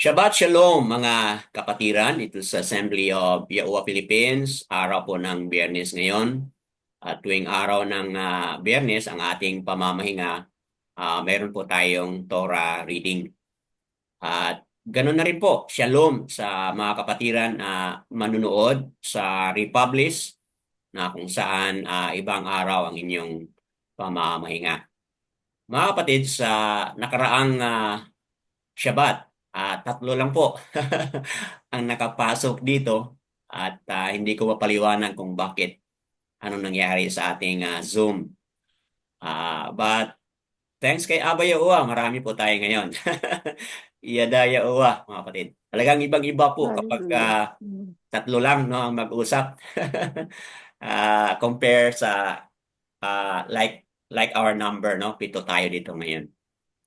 Shabbat Shalom mga kapatiran dito sa Assembly of Yahuwah Philippines. Araw po ng Biyernes ngayon. At tuwing araw ng Biyernes, ang ating pamamahinga, meron po tayong Torah reading. At ganoon na rin po, Shalom sa mga kapatiran na manunood sa Republish na kung saan ibang araw ang inyong pamamahinga. Mga kapatid, sa nakaraang Shabbat, tatlo lang po ang nakapasok dito at hindi ko mapaliwanag kung bakit anong nangyari sa ating Zoom. But thanks kay Aba Yahuwah, marami po tayo ngayon. Iyada Yahuwah, mga kapatid. Talagang ibang-iba po kapag Hallelujah. tatlo lang no, ang mag-usap. Compare sa like our number, no? Pito tayo dito ngayon.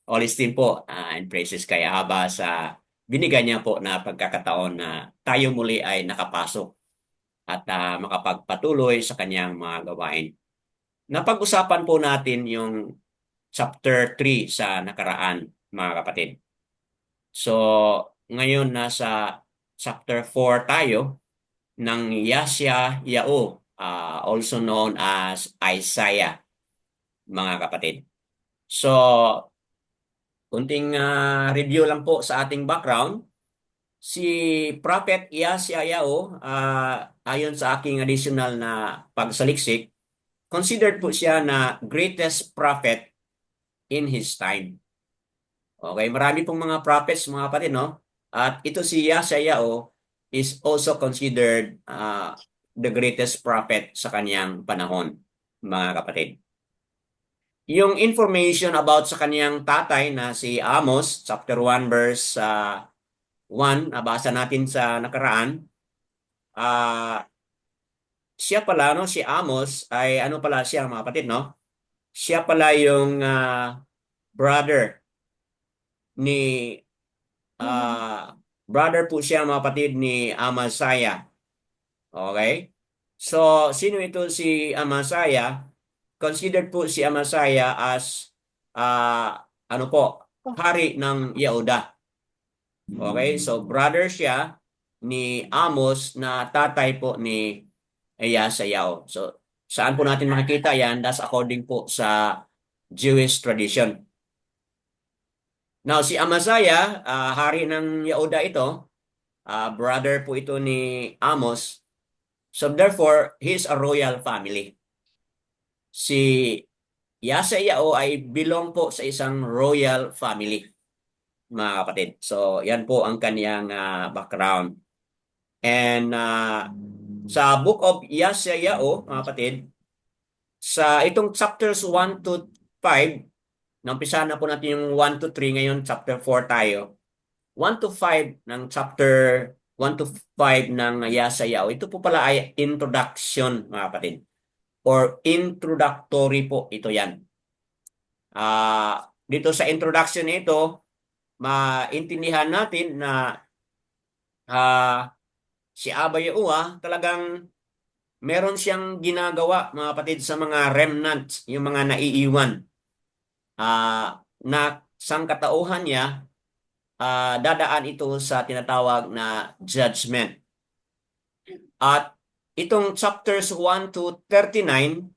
All esteem po and praises kay Aba sa binigyan niya po na pagkakataon na tayo muli ay nakapasok at makapagpatuloy sa kanyang mga gawain. Napag-usapan po natin yung chapter 3 sa nakaraan, mga kapatid. So, ngayon nasa chapter 4 tayo ng Yasya-Yao, also known as Isaiah, mga kapatid. So, kunting review lang po sa ating background. Si Prophet Yesayao, ayon sa aking additional na pagsaliksik, considered po siya na greatest prophet in his time. Okay, marami pong mga prophets, mga kapatid, no? At ito si Yesayao is also considered the greatest prophet sa kanyang panahon, mga kapatid. Yung information about sa kanyang tatay na si Amos, chapter 1, verse 1, nabasa natin sa nakaraan, ah siya pala, no, si Amos ay ano pala siya, mga kapatid, no? Siya pala yung brother ni brother po siya, mga kapatid, ni Amasaya. Okay? So, sino ito si Amasaya? Considered po si Amasaya as ano po, hari ng Yehuda. Okay? So, brother siya ni Amos na tatay po ni Yasayaw. So, saan po natin makikita yan? That's according po sa Jewish tradition. Now, si Amaziah, hari ng Yehuda ito, brother po ito ni Amos. So, therefore, he's a royal family. Si Yasayaw ay belong po sa isang royal family, mga kapatid. So, yan po ang kaniyang background. And sa book of Yesayao, mga kapatid, sa itong chapters 1 to 5, naumpisahan na po natin yung 1 to 3, ngayon chapter 4 tayo. 1 to 5 ng chapter 1 to 5 ng Yesayao. Ito po pala ay introduction, mga kapatid. Or introductory po ito yan. Dito sa introduction nito, maintindihan natin na si Abba Yahuwah talagang meron siyang ginagawa, mga kapatid, sa mga remnants, yung mga naiiwan, na sangkatauhan niya, dadaan ito sa tinatawag na judgment. At itong chapters 1 to 39,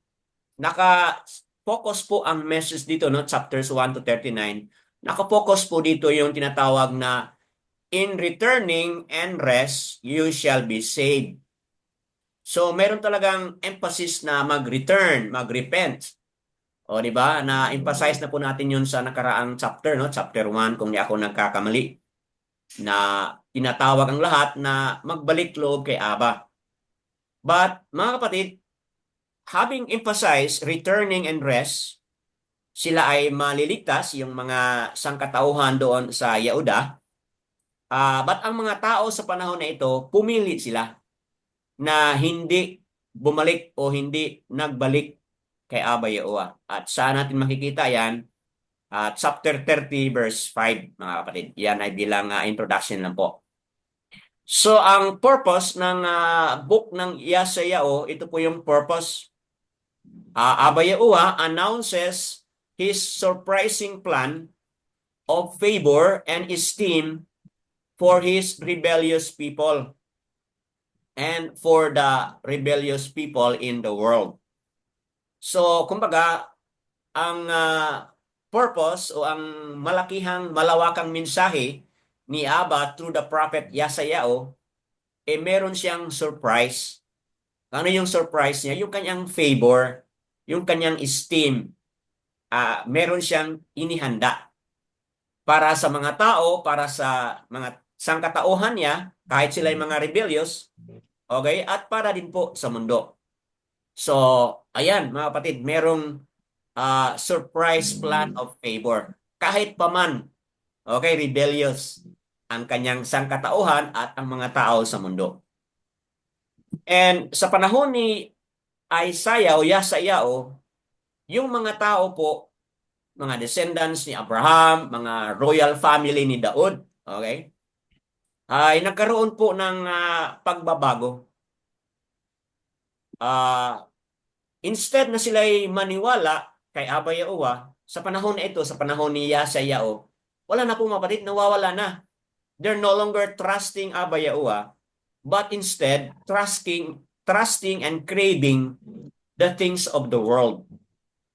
naka-focus po ang message dito, no? Chapters 1 to 39, naka-focus po dito yung tinatawag na in returning and rest, you shall be saved. So, meron talagang emphasis na mag-return, mag-repent. O, di ba? Na-emphasize na po natin yun sa nakaraang chapter, no? Chapter 1, kung di ako nagkakamali, na tinatawag ang lahat na magbalik loob kay Aba. But, mga kapatid, having emphasized returning and rest, sila ay maliligtas, yung mga sangkatauhan doon sa Yehuda. But ang mga tao sa panahon na ito, pumili sila na hindi bumalik o hindi nagbalik kay Aba Yahuwah. At saan natin makikita yan? Chapter 30 verse 5, mga kapatid. Yan ay bilang introduction lang po. So, ang purpose ng book ng Yesayao, ito po yung purpose. Aba Yahuwah announces his surprising plan of favor and esteem for his rebellious people and for the rebellious people in the world. So, kumbaga, ang purpose o ang malawakang mensahe ni Abba through the prophet Yesayao, meron siyang surprise. Ano yung surprise niya? Yung kanyang favor, yung kanyang esteem. Meron siyang inihanda para sa mga tao, para sa mga sangkatauhan niya, kahit sila yung mga rebellious, okay? At para din po sa mundo. So, ayan mga kapatid, merong surprise plan of favor. Kahit paman, okay, rebellious ang kanyang sangkatauhan at ang mga tao sa mundo. And sa panahon ni Isaiah o Yesayao, yung mga tao po, mga descendants ni Abraham, mga royal family ni Daud, okay, ay nagkaroon po ng pagbabago. Instead na sila'y maniwala kay Abba Yahuwah, sa panahon na ito, sa panahon ni Yesayao, wala na po mga kapatid, nawawala na. They're no longer trusting Abba Yahuwah, but instead trusting and craving the things of the world.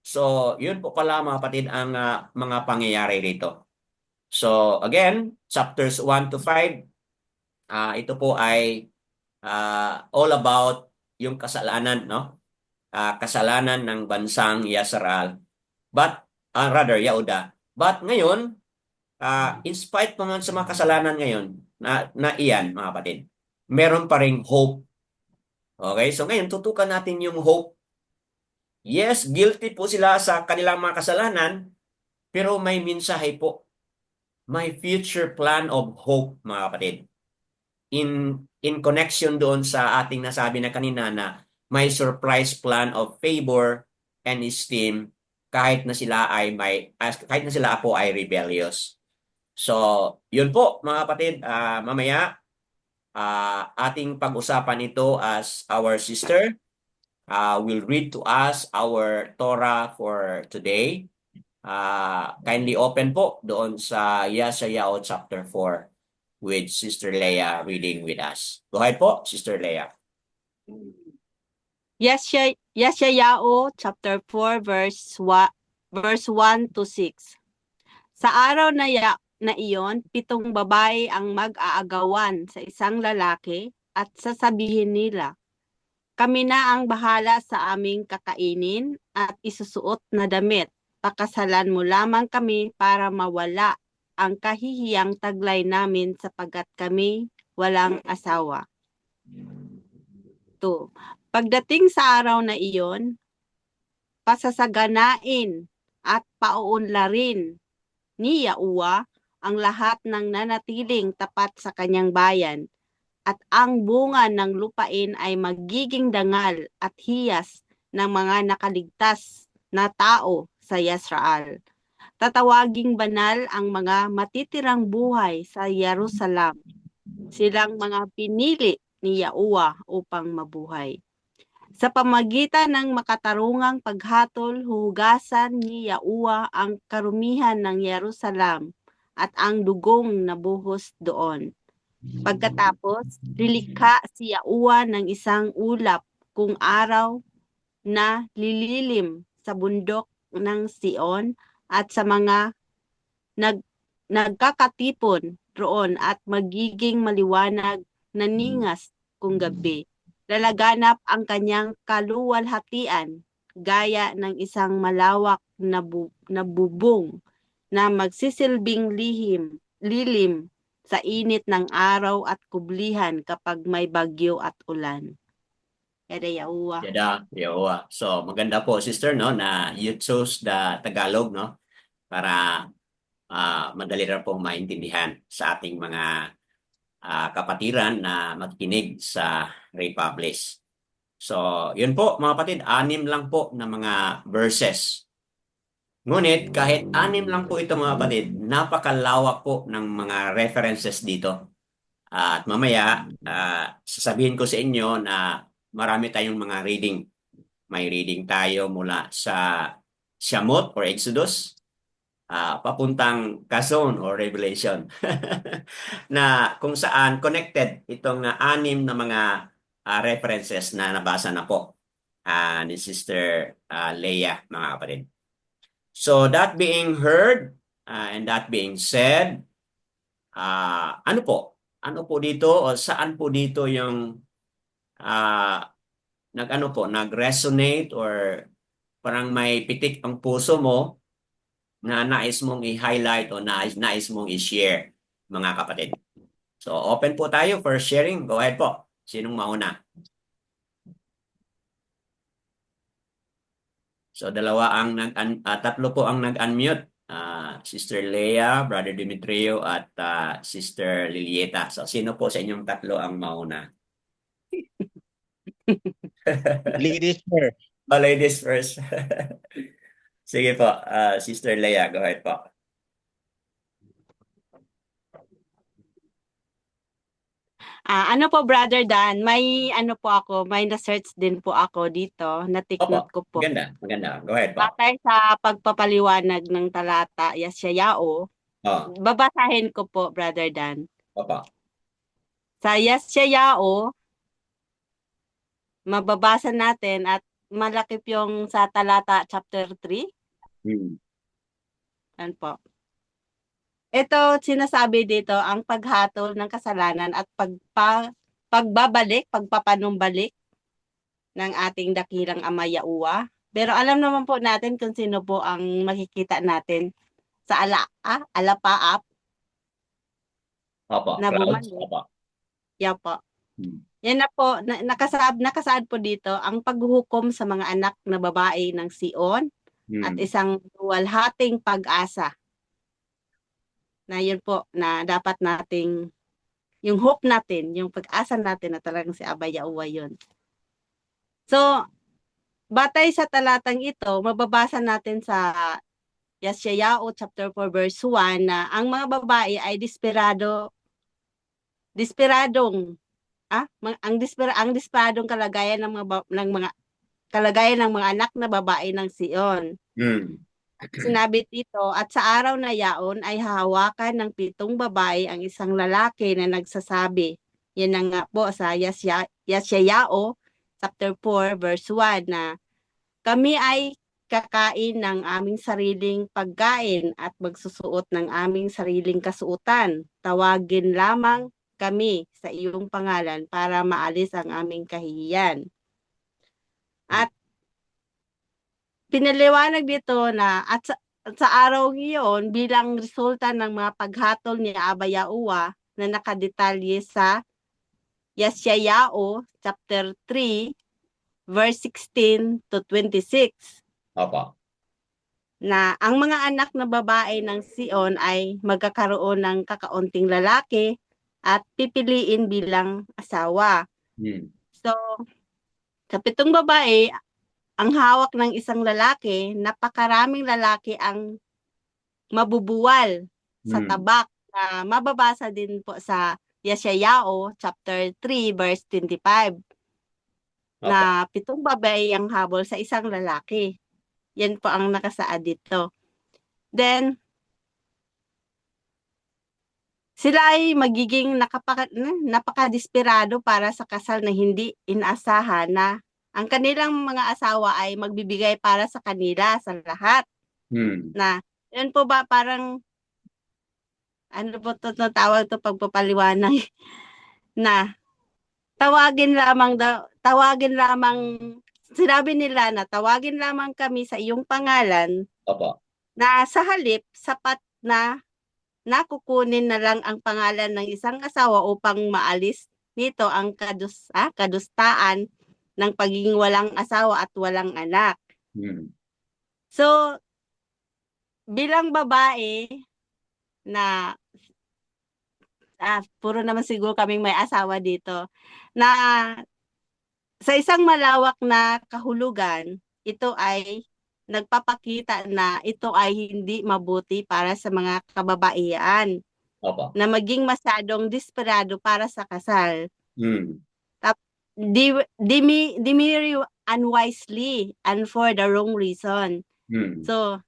So, yun po pala mga kapatid ang mga pangyayari rito. So, again, chapters 1 to 5, ito po ay all about yung kasalanan, no? Kasalanan ng bansang Yasrael. But, rather, Yahuda. But ngayon, in spite pa man sa mga kasalanan ngayon, na iyan, mga kapatid, meron pa ring hope. Okay? So ngayon, tutukan natin yung hope. Yes, guilty po sila sa kanilang mga kasalanan, pero may mensahe po. May future plan of hope, mga kapatid. In connection doon sa ating nasabi na kanina na may surprise plan of favor and esteem kahit na sila po ay rebellious. So, yun po mga kapatid, mamaya ating pag-usapan ito as our sister will read to us our Torah for today. Kindly open po doon sa Yesayao chapter 4 with Sister Leah reading with us. Go ahead po, Sister Leah. Yesayao chapter 4 verse 1 to 6. Sa araw na iyon, 7 babae ang mag-aagawan sa isang lalaki at sasabihin nila, kami na ang bahala sa aming kakainin at isusuot na damit. Pakasalan mo lamang kami para mawala ang kahihiyang taglay namin sapagat kami walang asawa. 2. Pagdating sa araw na iyon, pasasaganain at pauunlarin ni Yahuwah ang lahat ng nanatiling tapat sa kanyang bayan, at ang bunga ng lupain ay magiging dangal at hiyas ng mga nakaligtas na tao sa Yasrael. Tatawaging banal ang mga matitirang buhay sa Jerusalem. Silang mga pinili ni Yahuwah upang mabuhay. Sa pamagitan ng makatarungang paghatol, huhugasan ni Yahuwah ang karumihan ng Jerusalem at ang dugong nabuhos doon. Pagkatapos, lilikha si Yahuwah ng isang ulap kung araw na lililim sa bundok ng Sion at sa mga nagkakatipon roon at magiging maliwanag na ningas kung gabi. Lalaganap ang kanyang kaluwalhatian gaya ng isang malawak na bubong na magsisilbing lilim sa init ng araw at kublihan kapag may bagyo at ulan. Yada Yahuwah. Yada Yahuwah. So maganda po sister no na you chose the Tagalog no para madali rin pong maintindihan sa ating mga kapatiran na makikinig sa Republish. So, yun po mga kapatid, 6 lang po na mga verses. Ngunit kahit 6 lang po ito mga kapatid, napakalawak po ng mga references dito. At mamaya, sasabihin ko sa inyo na marami tayong mga reading. May reading tayo mula sa Shamot or Exodus. papuntang Quezon or Revelation na kung saan connected itong anim na mga references na nabasa na po ni Sister Leia, mga kapatid. So that being heard and that being said, ano po? Ano po dito o saan po dito yung nag-ano po, nag-resonate or parang may pitik ang puso mo na nais mong i-highlight o nais mong i-share, mga kapatid. So open po tayo for sharing. Go ahead po. Sinong mauna? So tatlo po ang nag-unmute. Sister Leia, Brother Dimitrio, at Sister Lilieta. So sino po sa inyong tatlo ang mauna? Ladies first. Ladies first. Sige po, Sister Leia, go ahead po. Ano po, Brother Dan, may ano po ako, may na-search din po ako dito, na-take Opo, note ko po. maganda. Go ahead po. Batay sa pagpapaliwanag ng talata Yesayao, Oh, babasahin ko po, Brother Dan. opo. Sa Yesayao, mababasa natin at malaki yung sa talata chapter 3. Yan po. Ito, sinasabi dito, ang paghatol ng kasalanan at pagpapanumbalik ng ating dakilang Ama Yahuwah. Pero alam naman po natin kung sino po ang makikita natin sa alapaap Opo, na clouds. bumalik. Opo. Yan po. Yan na po, nakasaad po dito ang paghuhukom sa mga anak na babae ng Sion at isang duwalhating pag-asa. Na yun po, na dapat nating, yung hope natin, yung pag-asa natin na talagang si Aba Yahuwah yun. So, batay sa talatang ito, mababasa natin sa Yesayao chapter 4 verse 1 na ang mga babae ay ang desperadong kalagayan ng mga anak na babae ng Sion. Sinabi dito, at sa araw na yaon ay hahawakan ng 7 babae ang isang lalaki na nagsasabi. Yan na nga po sa Yesayao chapter 4 verse 1 na kami ay kakain ng aming sariling pagkain at magsusuot ng aming sariling kasuotan. Tawagin lamang kami sa iyong pangalan para maalis ang aming kahihiyan. At pinaliwanag dito na at sa araw ngayon bilang resulta ng mga paghatol ni Aba Yahuwah na nakadetalye sa Yesayao chapter 3 verse 16 to 26. Opo. Na ang mga anak na babae ng Sion ay magkakaroon ng kakaunting lalaki at pipiliin bilang asawa. So, sa 7 babae, ang hawak ng isang lalaki, napakaraming lalaki ang mabubuwal sa tabak. Mababasa din po sa Yesayao chapter 3 verse 25 na 7 babae ang habol sa isang lalaki. Yan po ang nakasaad dito. Then, sila ay magiging napakadesperado para sa kasal na hindi inaasahan na ang kanilang mga asawa ay magbibigay para sa kanila sa lahat. Na, yun po ba parang, ano po ito tawag ito pagpapaliwanag na sinabi nila na tawagin lamang kami sa iyong pangalan. Opo. Na sa halip, sapat na nakukunin na lang ang pangalan ng isang asawa upang maalis nito ang kadustaan ng pagiging walang asawa at walang anak. So, bilang babae na puro naman siguro kaming may asawa dito, na sa isang malawak na kahulugan, ito ay nagpapakita na ito ay hindi mabuti para sa mga kababaihan. Opo. Na maging masyadong desperado para sa kasal. They marry unwisely and for the wrong reason. So,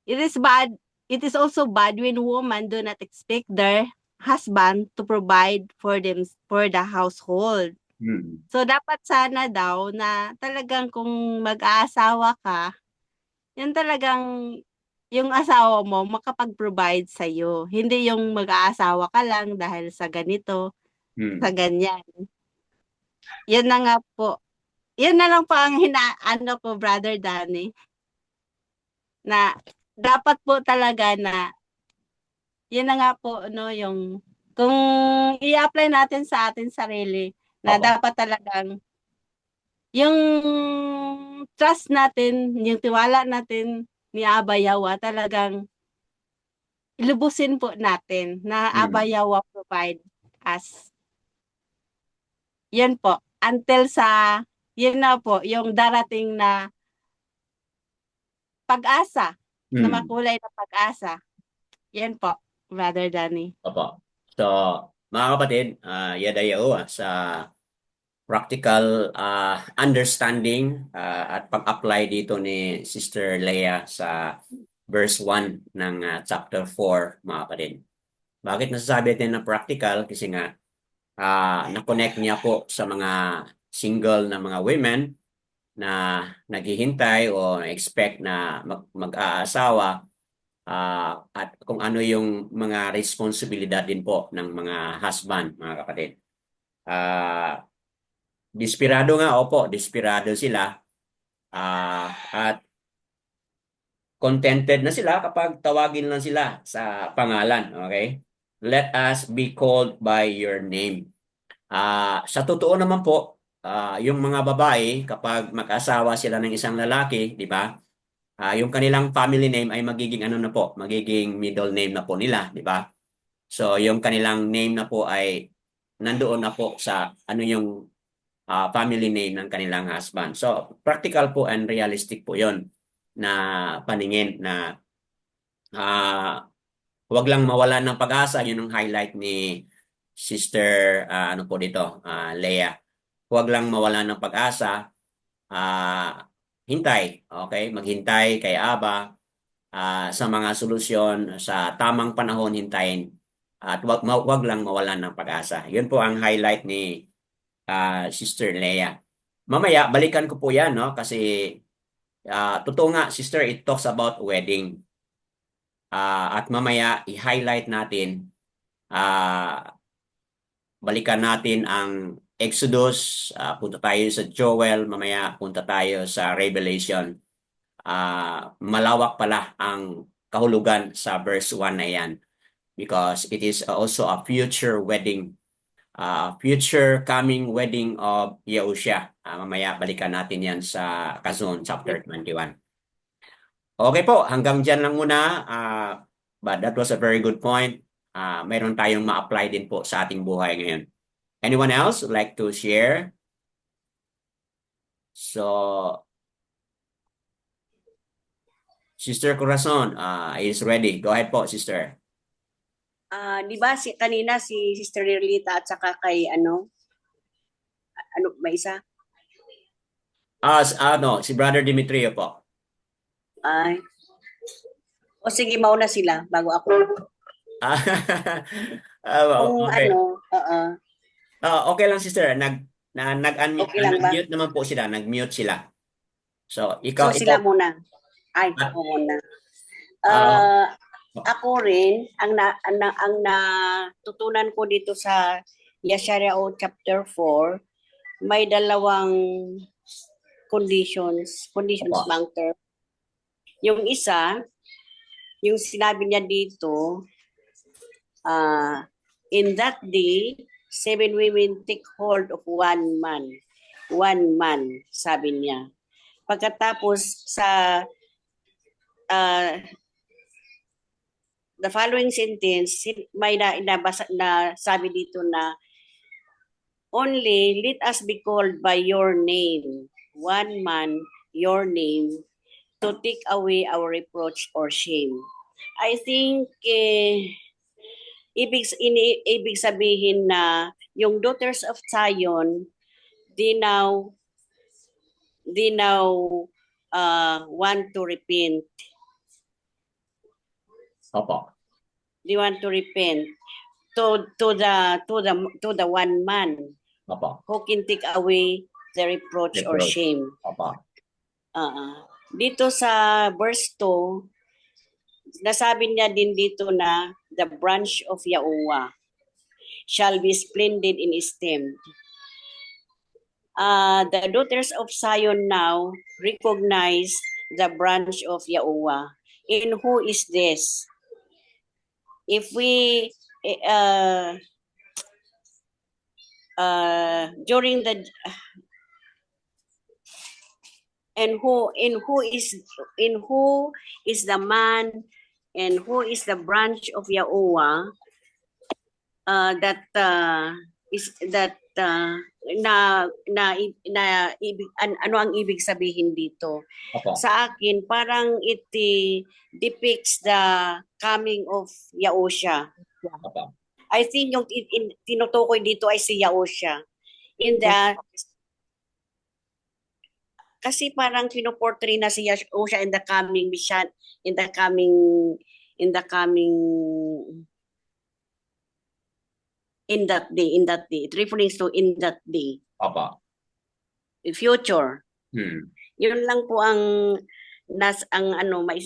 It is bad. It is also bad when women do not expect their husband to provide for them for the household. Mm. So dapat sana daw na talagang kung mag-aasawa ka, yun talagang yung asawa mo makapag-provide sa iyo. Hindi yung mag-aasawa ka lang dahil sa ganito, sa Mm. ganyan. Yun na nga po. Yun na lang po ang ano ko, Brother Danny, na dapat po talaga na yun na nga po no yung kung i-apply natin sa atin sarili na Opo. dapat talagang yung trust natin, yung tiwala natin ni Aba Yawa talagang ilubusin po natin na Aba Mm. Yawa provide us. Yan po. Until sa, yun na po, yung darating na pag-asa, na Mm. makulay na pag-asa. Yan po, Brother Danny. Opo. So, mga kapatid, yadayo sa practical understanding at pag-apply dito ni Sister Leah sa verse 1 ng chapter 4, mga kapatid. Bakit nasasabi natin na practical? Kasi nga, na-connect niya po sa mga single na mga women na naghihintay o expect na mag-aasawa at kung ano yung mga responsibilidad din po ng mga husband, mga kapatid. Desperado nga, opo, desperado sila at contented na sila kapag tawagin lang sila sa pangalan, okay? Let us be called by your name. Sa totoo naman po, yung mga babae, kapag mag-asawa sila ng isang lalaki, di ba? Yung kanilang family name ay magiging ano na po, magiging middle name na po nila, di ba? So, yung kanilang name na po ay nandoon na po sa ano yung family name ng kanilang husband. So, practical po and realistic po yon na paningin na huwag lang mawalan ng pag-asa. Yun ang highlight ni Sister, ano po dito, Leah. Huwag lang mawalan ng pag-asa. Hintay, okay? Maghintay kay Aba sa mga solusyon sa tamang panahon hintayin at wag lang mawalan ng pag-asa. Yun po ang highlight ni Sister Leah. Mamaya balikan ko po 'yan no kasi totoo nga sister it talks about wedding. At mamaya i-highlight natin balikan natin ang Exodus, punta tayo sa Joel, mamaya punta tayo sa Revelation. Malawak pala ang kahulugan sa verse 1 na yan because it is also a future wedding, future coming wedding of Yahushua. Mamaya balikan natin yan sa Kazon chapter 21. Okay po, hanggang dyan lang muna. But that was a very good point. Mayroon tayong ma-apply din po sa ating buhay ngayon. Anyone else would like to share? So, Sister Corazon is ready. Go ahead po, Sister. Di ba kanina si Sister Rirlita at saka kay ano may isa? Si Brother Dimitrio po. Ay. O sige, mauna sila bago ako. Kung Okay. Okay lang, Sister. Nag-unmute, Okay lang ba? nag-mute naman po sila. Nag-mute sila. So, So sila muna. Ay, ako muna. Ako rin, ang natutunan ko dito sa Yeshayahu chapter 4, may dalawang conditions Opo. long term. Yung isa, yung sinabi niya dito, in that day, 7 women take hold of one man. One man, sabi niya. Pagkatapos sa the following sentence, may nabasa na sabi dito na only let us be called by your name, one man, your name, to take away our reproach or shame. I think ibig sabihin na yung daughters of Zion, they now want to repent. Opo. They want to repent to the one man Opo. who can take away the reproach or Reproach. shame. Opo. Dito sa verse 2, nasabi niya din dito na the branch of Yahuwah shall be splendid in esteem. The daughters of Zion now recognize the branch of Yahuwah. In who is this? If we during the in who is the man and who is the branch of Yahuwah that is that ano ang ibig sabihin dito? Opo. Sa akin parang it depicts the coming of Yahusha. Opo. I think yung tinutukoy dito ay si Yahusha. Kasi parang pinoportray na si Yahusha in the coming mission, in the coming in that day. It refers to in that day. Opo. In future. Yun lang po ang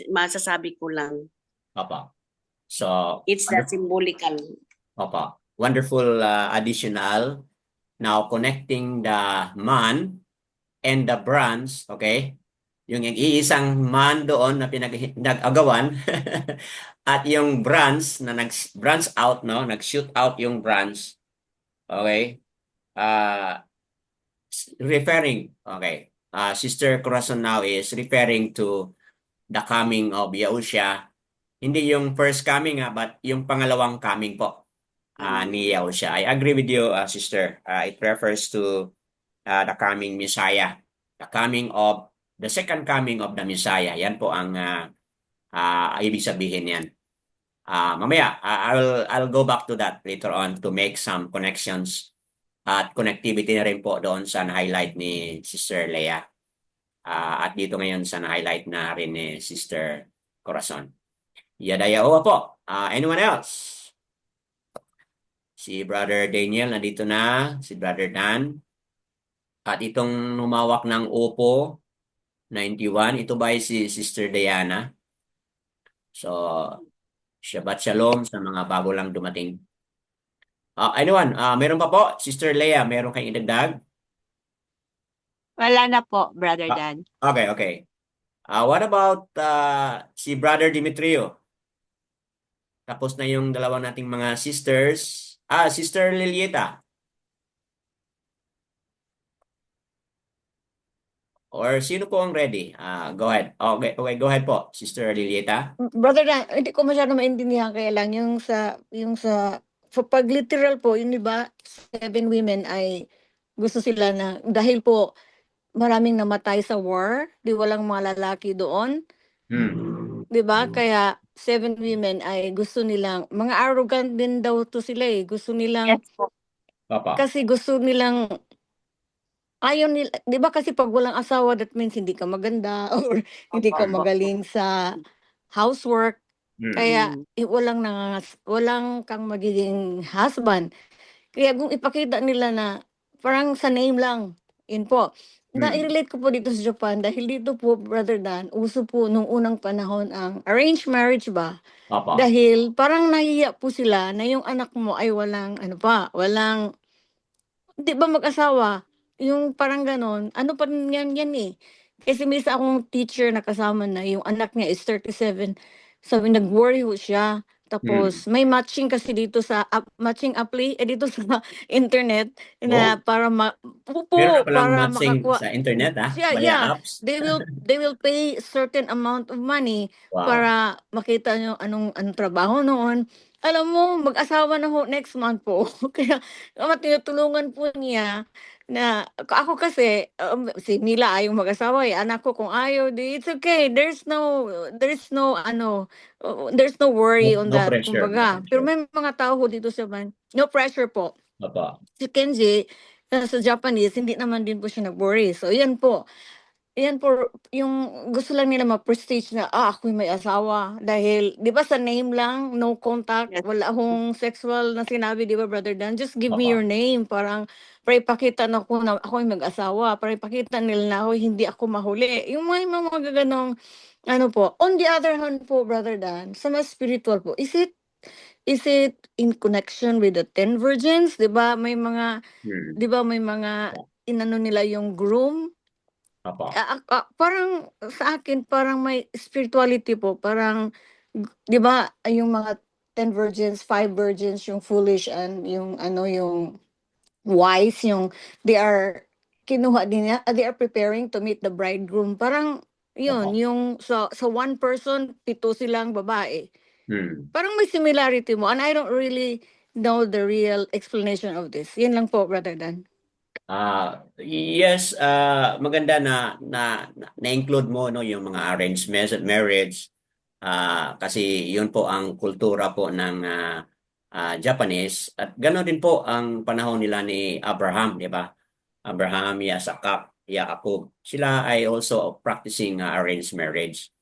masasabi ko lang. Opo. So, It's the symbolical. Opo. Wonderful additional. Now, connecting the man and the branch, okay? Yung iisang man doon na pinag-agawan at yung branch na nag-branch out, no? Nag-shoot out yung branch. Okay? Referring, okay. Sister Corazon now is referring to the coming of Yahusha. Hindi yung first coming, but yung pangalawang coming po ni Yahusha. I agree with you, sister. It refers to the coming Messiah. The second coming of the Messiah. Yan po ang ibig sabihin yan. Mamaya, I'll go back to that later on to make some connections at connectivity na rin po doon sa na-highlight ni Sister Leah. At dito ngayon sa na-highlight na rin ni Sister Corazon. Yadayaoa po. Anyone else? Si Brother Daniel nandito na. Si Brother Dan. At itong numawak ng Oppo 91, ito ba ay si Sister Diana? So, Shabbat Shalom sa mga bago lang dumating. Anyone, meron pa po? Sister Leah, meron kayong idagdag? Wala na po, Brother Dan. Okay. What about si Brother Demetrio? Tapos na yung dalawang nating mga sisters. Sister Lilieta. Or sino po ang ready? Go ahead. Okay, go ahead po, Sister Lilieta. Brother Dan, hindi ko masyado maintindihan kaya lang yung sa so pag literal po, yung iba 7 women ay gusto sila na dahil po maraming namatay sa war, di walang mga lalaki doon. 'Di ba? Kaya 7 women ay gusto nilang mga arrogant din daw to sila eh. Gusto nilang Papa. kasi gusto nilang ayaw nila, 'di ba kasi pag walang asawa that means hindi ka maganda or hindi ka magaling sa housework. Kaya walang kang magiging husband. Kaya kung ipakita nila na parang sa name lang, yun po. Na-relate ko po dito sa Japan dahil dito po, Brother Dan, uso po nung unang panahon ang arranged marriage ba? Papa. Dahil parang nahiya po sila na yung anak mo ay di ba mag-asawa? Yung parang ganon, ano pa rin yan eh. Kasi may isa akong teacher na kasama na yung anak niya is 37. Sabi, nag-worry ho siya. Tapos, may matching kasi dito sa matching apply, dito sa internet na para Meron na palang para matching makakuha. sa internet, Yeah. apps. They will pay certain amount of money Wow. para makita nyo anong trabaho noon. Alam mo, mag-asawa na ho next month po. Kaya tinutulungan po niya na ako kasi si Mila ayaw mag-asawa eh. Anak ko kung ayaw, it's okay. There's no worry on No that. pressure, Kumbaga. no pressure. Pero may mga tao ho dito sa ban. No pressure po. Papa. Si Kenji sa Japanese, hindi naman din po siya nag-worry. So, yan po. yan po, yung gusto lang nila ma-prestige na, ako'y may asawa. Dahil, di ba sa name lang, no contact, Yes. wala akong sexual na sinabi, di ba, Brother Dan? Just give me Opo. your name. Parang, para ipakita na ako na ako'y mag-asawa. Para ipakita nila na ako, hindi ako mahuli. Yung mga ganong, ano po. On the other hand po, Brother Dan, sa mas spiritual po, is it in connection with the 10 virgins? Di ba, may mga, Hmm. di ba, may mga, inano nila yung groom, Opo. parang sa akin parang may spirituality po, parang 'di ba yung mga 10 virgins, 5 virgins yung foolish and yung ano yung wise yung they are kinuha din niya, they are preparing to meet the bridegroom. Parang yun, Opo. yung sa one person, 7 silang babae. Hmm. Parang may similarity mo and I don't really know the real explanation of this. Yun lang po, Brother Dan. Yes, maganda na-include mo no yung mga arranged marriage. Kasi yun po ang kultura po ng Japanese at ganoon din po ang panahon nila ni Abraham, di ba? Abraham, Isaac, Jacob. Sila ay also practicing arranged marriage.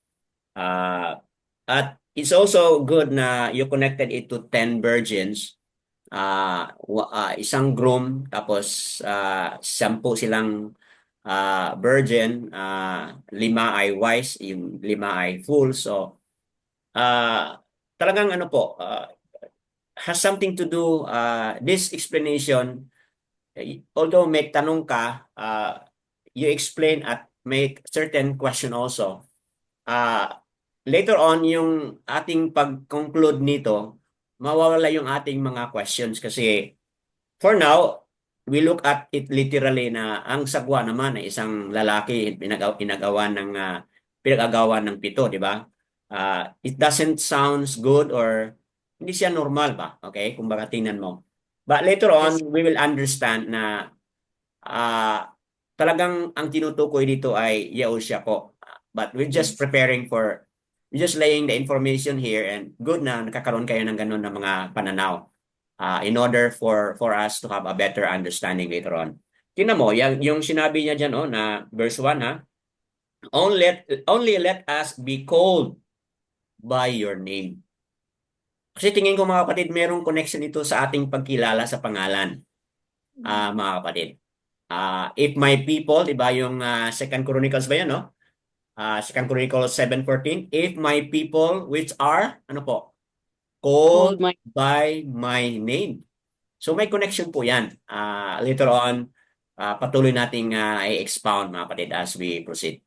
At it's also good na you connected it to 10 virgins. Isang groom, tapos 10 silang virgin, 5 ay wise, yung 5 ay fool. So, talagang ano po, has something to do, this explanation, although may tanong ka, you explain at make certain question also. Later on, yung ating pag-conclude nito, mawawala yung ating mga questions kasi for now, we look at it literally na ang sagwa naman ay isang lalaki pinag-agawan ng 7, di ba? It doesn't sounds good or hindi siya normal ba? Okay? Kung baka tingnan mo. But later on, Yes. we will understand na talagang ang tinutukoy dito ay Yahushua po. But we're just preparing for, we're just laying the information here and good na nakakaroon kayo ng ganun na mga pananaw in order for us to have a better understanding later on. Tingnan mo, yung sinabi niya dyan na verse 1 only let us be called by your name. Kasi tingin ko mga kapatid, merong connection ito sa ating pagkilala sa pangalan, mga kapatid. If my people, di ba yung 2 Chronicles ba yan, no? 2 Chronicles 7:14, if my people which are, ano po, called Called my by my name. So may connection po yan. Later on, patuloy nating i-expound mga kapatid as we proceed.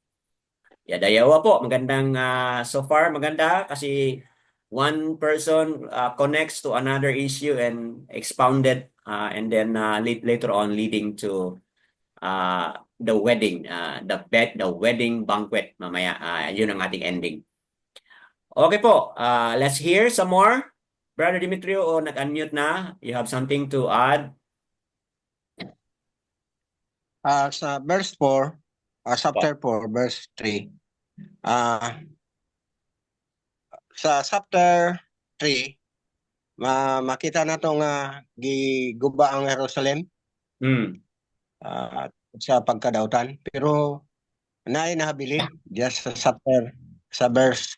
Yadayawa po, magandang so far maganda kasi one person connects to another issue and expounded and then later on leading to the wedding, the wedding banquet mamaya. Yun ang ating ending. Okay po, let's hear some more. Brother Demetrio, nag-unmute na. You have something to add? Sa verse 4, chapter 4, verse 3, sa chapter 3, makita na ito nga giguba ang Jerusalem sa pagkadautan. Pero naay nahabilin just sa verse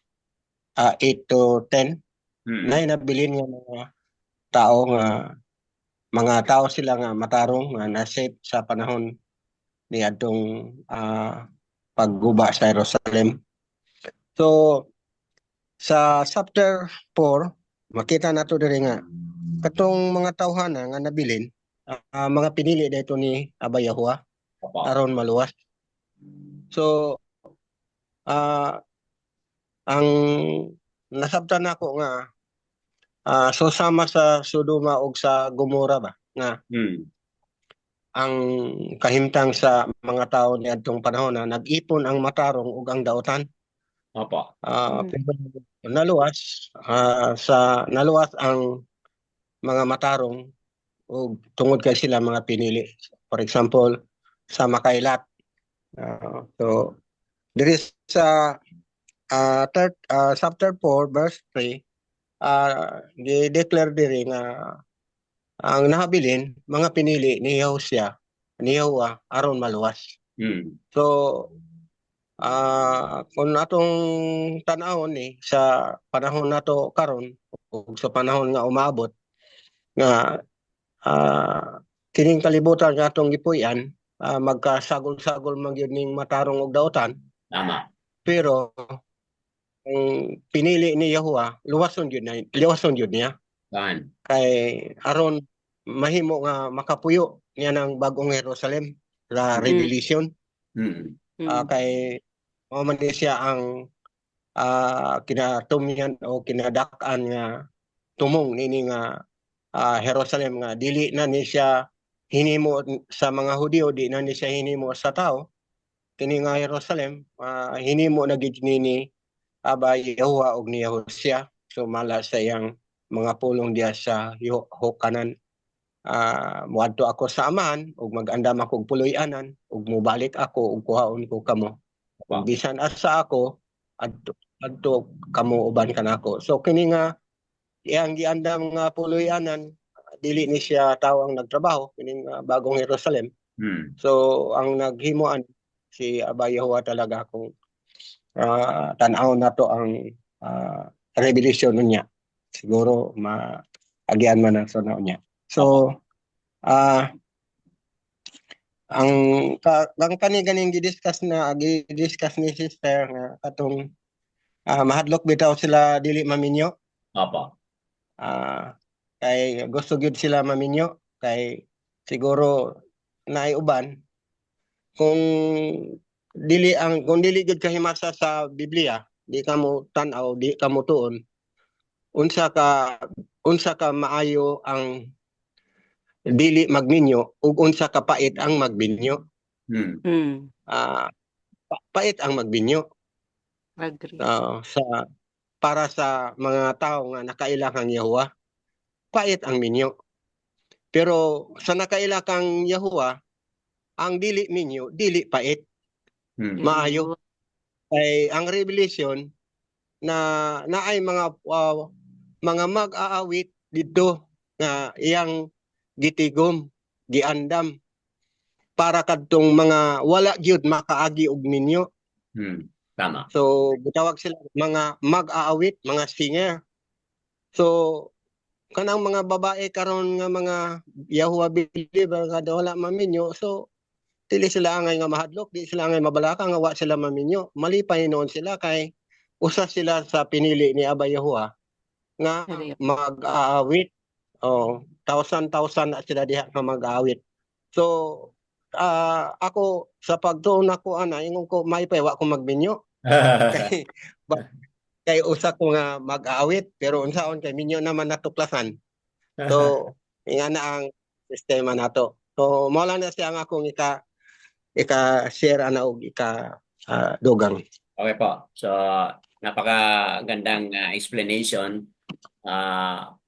8 to 10, naay nabilin nga mga tao sila nga matarong nga nasave sa panahon ni adtong pagguba sa Jerusalem. So sa chapter 4 makita nato diri nga katong mga tawhana nga nabilin mga pinili dito ni Abba Yahuwah aron maluwas. So ang nasabtan nako nga so sama sa Sodoma ug sa Gomora ba nga ang kahimtang sa mga tao niadtong panahon na nag-ipon ang matarong ug ang daotan. Opo. Pero naluwas naluwas ang mga matarong ug tungod kay sila mga pinili. For example, sa Makailat. So diri sa chapter 4 verse 3 di-declare diri nga ang nahabilin mga pinili ni Yahuwah aron maluwas. So kung atong tan-awon sa panahon nato karon ug sa panahon nga umabot nga kining kalibutan nga atong gipuy-an, magkasagol-sagol man gyud ning matarong og daotan, Tama. pero ang pinili ni Yahuwah luwason gyud niya Kan. kay aron mahimo nga makapuyo niya ng bagong Jerusalem sa Revelation. Mm. Kay mao man ni siya ang kinatumyan o kinadak-an nga tumong nini nga Jerusalem nga dili na ni siya hinimo sa mga Hudiyo, di na ni siya hinimo sa tao. Kini nga Jerusalem hinimo na gid ni Aba Yahuwah og ni Yahushua, sumala sa iyang mga pulong diya sa hukanan. Muadto ako sa amahan ug mag-andam ako og puloy-anan ug mubalik ako ug kuhaon ko kamo. Ug bisan asa ako adto kamo uban kanako. So kini nga iyang giandam nga puloy-anan, dili ni siya tawo ang nagtrabaho kini nga bagong Jerusalem. Mm. So ang naghimuan si Aba Yahuwah talaga kung tan-aw na to ang revelation niya. Siguro maagian man ang sunaw niya. So ang kani ganing gidiscuss ni sister nga katong mahadlok bitaw sila dili maminyo. Opo. Kay gusto gyud sila maminyo kay siguro naay uban kung dili gyud kahimasa sa Biblia, di ka mo tan-aw, di ka mo tuon, unsa ka maayo ang dili magminyo ug unsa ka pait ang magbinyo. Mm. Pait ang magbinyo. Agree. Para sa mga tao nga nakaila kang Yahuwah, pait ang minyo. Pero sa nakaila kang Yahuwah, ang dili minyo, dili pait. Mm. Maayo. Kay ang revelation na naay mga mag-aawit dito nga iyang gitigom, giandam para kadtong mga wala gyud makaagi og minyo. Mm. Tama. So gitawag sila mga mag-aawit, mga singer. So kanang mga babae karon nga mga Yahuwah believer nga wala maminyo, so dili sila angay nga mahadlok, di sila angay mabalaka nga wa sila maminyo. Malipay noon sila kay usa sila sa pinili ni Aba Yahuwah nga mag-aawit. Tausan na sila diha nga mag-aawit. So ako sa pagtuon ako ingon ko maipay wa ko magminyo. kay usa ko nga mag-aawit pero unsaon kay minyo naman natuklasan. So nga na ang sistema nato. So mo lang na siya ang akong ika-share og dugang. Okay po. So, napakagandang explanation.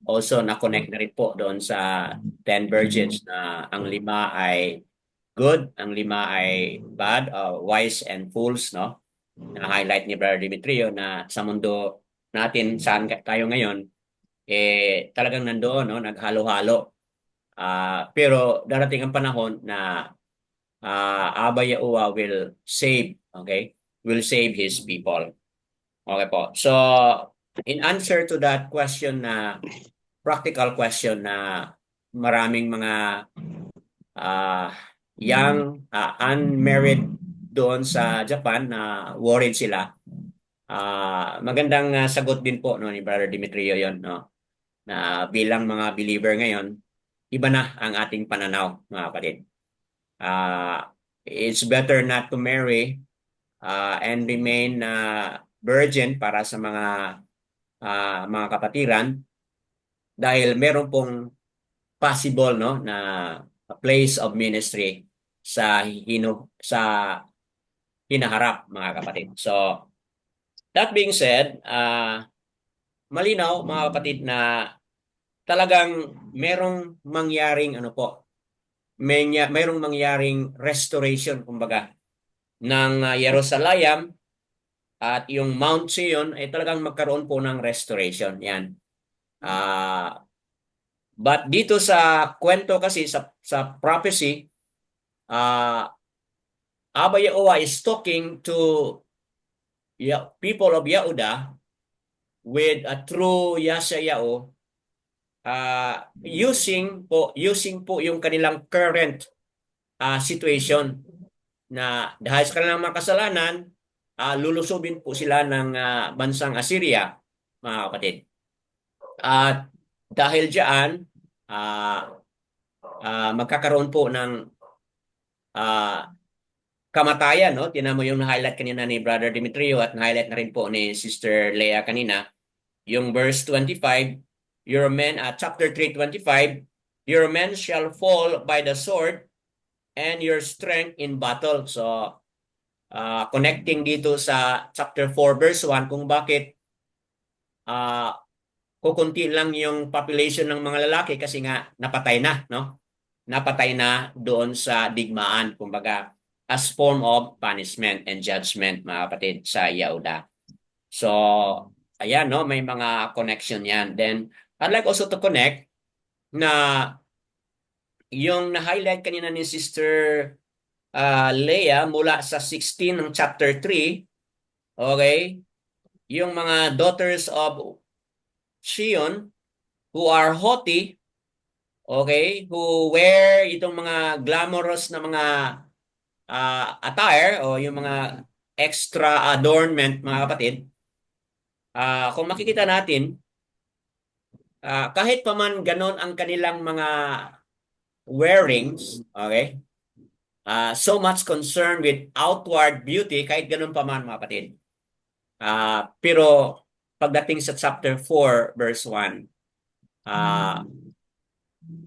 Also, na-connect na rin po doon sa 10 virgins na ang 5 ay good, ang 5 ay bad, wise and fools, no? Na-highlight ni Brother Demetrio na sa mundo natin, saan tayo ngayon, talagang nandoon, no? Naghalo-halo. Pero darating ang panahon na Aba Yahuwah will save, okay? Will save His people. Okay po. So, in answer to that question practical question na maraming mga young, unmarried doon sa Japan na worried sila. Magandang sagot din po ni Brother Demetrio yon, no? Na bilang mga believer ngayon, iba na ang ating pananaw, mga kapatid. It's better not to marry and remain virgin para sa mga kapatiran dahil meron pong possible, no, na place of ministry sa hinaharap, mga kapatid. So that being said, malinaw, mga kapatid, na talagang merong mangyaring mayroong mangyaring restoration, kumbaga, ng Jerusalem at yung Mount Zion ay talagang magkaroon po ng restoration. Yan. But dito sa kwento kasi, sa prophecy, Abba Yahuwah is talking to people of Yehuda with a true Yashayahu, using po yung kanilang current situation na dahil sa kanilang mga kasalanan, lulusubin po sila ng bansang Assyria, mga kapatid. At dahil diyan, magkakaroon po ng kamatayan, no? Tinan mo yung na-highlight kanina ni Brother Demetrio at na-highlight na rin po ni Sister Leah kanina. Yung verse 25, chapter 3:25, your men shall fall by the sword and your strength in battle. So, connecting dito sa chapter 4 verse 1 kung bakit kukunti lang yung population ng mga lalaki kasi nga napatay na, no? Napatay na doon sa digmaan, kumbaga as form of punishment and judgment, mga kapatid, sa Yehuda. So, ayan, no, may mga connection yan. Then, I'd like also to connect na yung na-highlight kanina ni Sister Leah mula sa 16 ng chapter 3, okay, yung mga daughters of Shion who are haughty, okay, who wear itong mga glamorous na mga attire o yung mga extra adornment, mga kapatid. Kung makikita natin, kahit pa man ganon ang kanilang mga wearings, okay, so much concern with outward beauty, kahit ganon pa man, mga kapatid. Pero pagdating sa chapter 4 verse 1,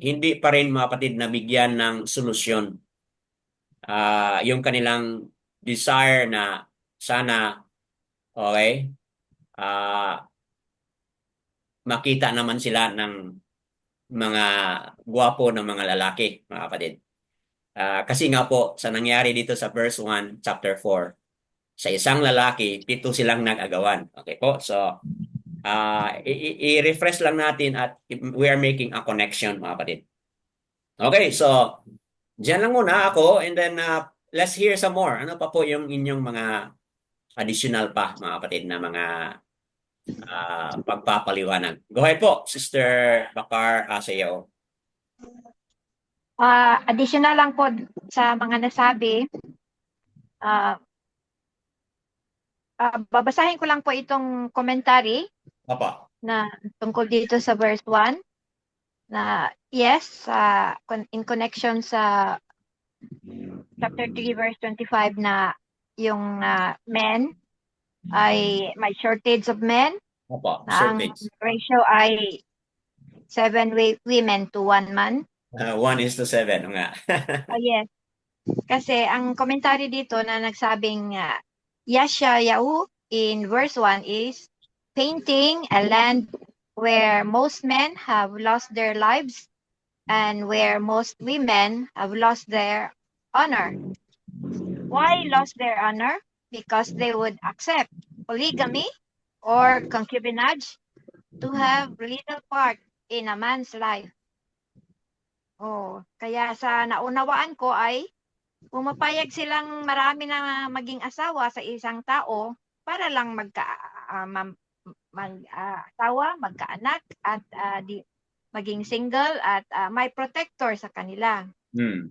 hindi pa rin, mga kapatid, nabigyan ng solusyon yung kanilang desire na sana, okay, makita naman sila ng mga gwapo ng mga lalaki, mga kapatid. Kasi nga po, sa nangyari dito sa verse 1, chapter 4, sa isang lalaki, 7 silang nag-agawan. Okay po? So, i-refresh lang natin at we are making a connection, mga kapatid. Okay, so, diyan lang muna ako and then let's hear some more. Ano pa po yung inyong mga additional pa, mga kapatid, na mga pagpapaliwanag. Go ahead po, Sister Bakar Asayo. Additional lang po sa mga nasabi, babasahin ko lang po itong commentary Papa. na tungkol dito sa verse 1 na yes, in connection sa chapter 3 verse 25 na yung men ay may shortage of men, Papa, na ang shortage. ratio ay 7 women to 1 man. 1:7, nga. Yes. Kasi ang commentary dito na nagsabing Yashayahu in verse 1 is painting a land where most men have lost their lives and where most women have lost their honor. Why lost their honor? Because they would accept polygamy or concubinage to have little part in a man's life. Kaya sa naunawaan ko ay pumapayag silang marami na maging asawa sa isang tao para lang mag-asawa, magkaanak at maging single at may protector sa kanila.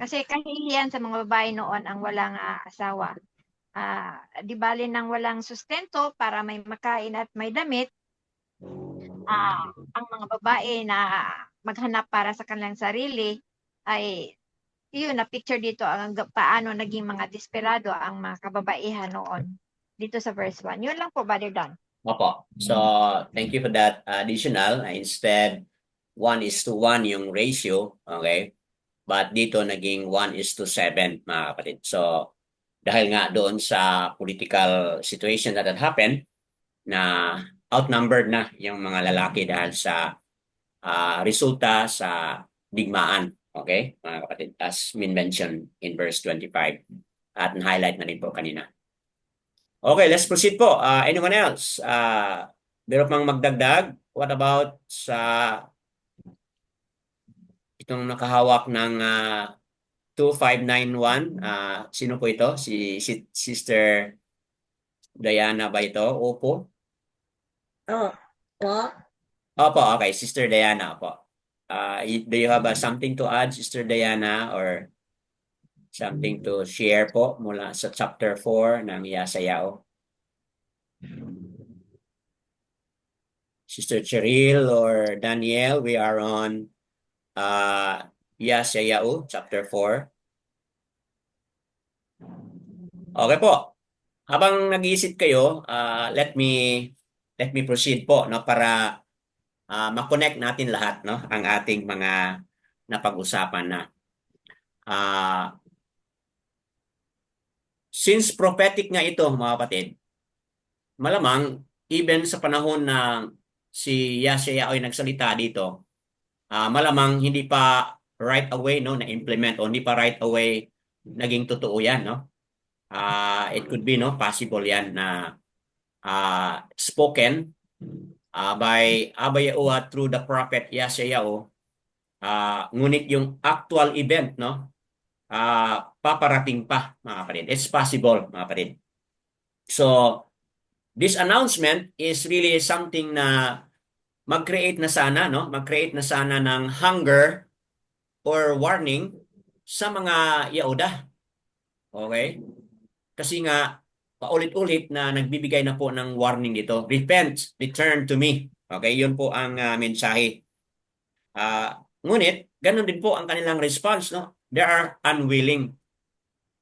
Kasi kahihiyan sa mga babae noon ang walang asawa. Di bali nang walang sustento para may makain at may damit, ang mga babae na maghanap para sa kanilang sarili ay yun na picture dito ang paano naging mga desperado ang mga kababaihan noon dito sa verse 1. Yun lang po, Brother Don. Opo. So, thank you for that additional. Instead, 1:1 yung ratio, okay? But dito naging 1:7, mga kapatid. So, dahil nga doon sa political situation that had happened, na outnumbered na yung mga lalaki dahil sa resulta sa digmaan. Okay, mga kapatid, as mentioned in verse 25 at highlight na rin po kanina. Okay, let's proceed po. Anyone else? Meron pang magdagdag? What about sa itong nakahawak ng 2 2591. Sino po ito? Si Sister Diana ba ito? Opo. Opo, okay. Sister Diana, opo. Do you have something to add, Sister Diana, or something to share po mula sa chapter 4 ng Yesayao? Sister Cheryl or Daniel, we are on Yesayao chapter 4. Okay po. Habang nag-iisip kayo, let me proceed po, no, para ma-connect natin lahat, no, ang ating mga napag-usapan na. Since prophetic nga ito, mga kapatid, malamang even sa panahon na si Yesaya ay nagsalita dito, malamang hindi pa right away, no, na-implement, o hindi pa right away naging totoo yan, no? It could be, no, possible yan na spoken by Abba Yahuwah through the prophet Yesayao. Ngunit yung actual event, no, paparating pa, mga kapatid. It's possible, mga kapatid. So, this announcement is really something na mag-create na sana, no? Mag-create na sana ng hunger or warning sa mga Yahuda. Okay? Kasi nga, paulit-ulit na nagbibigay na po ng warning dito. Repent, return to me. Okay? Yun po ang mensahe. Ngunit, ganun din po ang kanilang response, no? They are unwilling.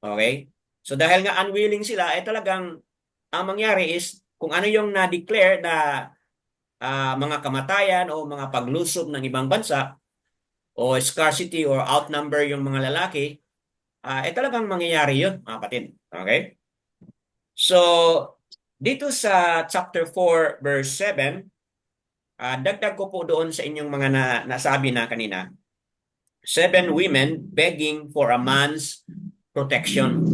Okay? So dahil nga unwilling sila, talagang ang mangyari is kung ano yung na-declare na mga kamatayan o mga paglusob ng ibang bansa o scarcity or outnumber yung mga lalaki, talagang mangyayari yun, mga kapatid. Okay? So, dito sa chapter 4, verse 7, dagdag ko po doon sa inyong mga nasabi na kanina. 7 women begging for a man's protection.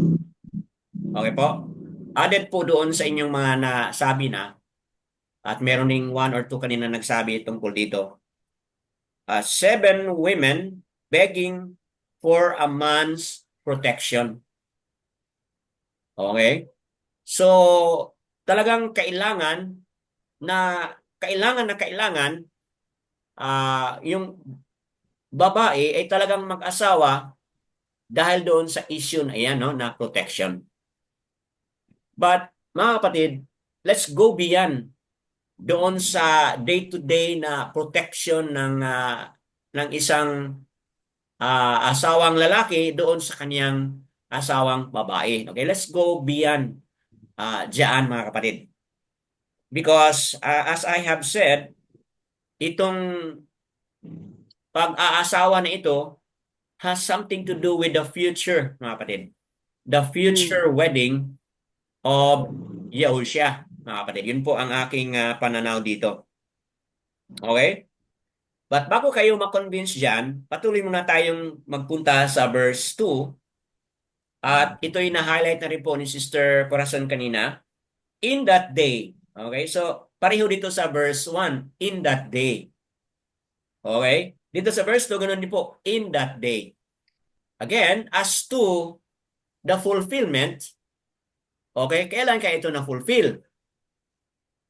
Okay po? Added po doon sa inyong mga nasabi na, at meron ding 1 or 2 kanina nagsabi tungkol dito. 7 women begging for a man's protection. Okay? So, talagang kailangan yung babae ay talagang mag-asawa dahil doon sa issue na yan, no, na protection. But, mga kapatid, let's go beyond doon sa day-to-day na protection ng isang asawang lalaki doon sa kanyang asawang babae. Okay, let's go beyond diyan, mga kapatid. Because as I have said, itong pag-aasawa na ito has something to do with the future, mga kapatid. The future wedding of Yahushua, mga kapatid. Yun po ang aking pananaw dito. Okay? But bago kayo ma-convince dyan, patuloy muna tayong magpunta sa verse 2. At ito'y na-highlight na rin po ni Sister Corazon kanina. In that day. Okay? So, pareho dito sa verse 1. In that day. Okay? Dito sa verse 2, ganun din po. In that day. Again, as to the fulfillment, okay, kailan kaya ito na-fulfill?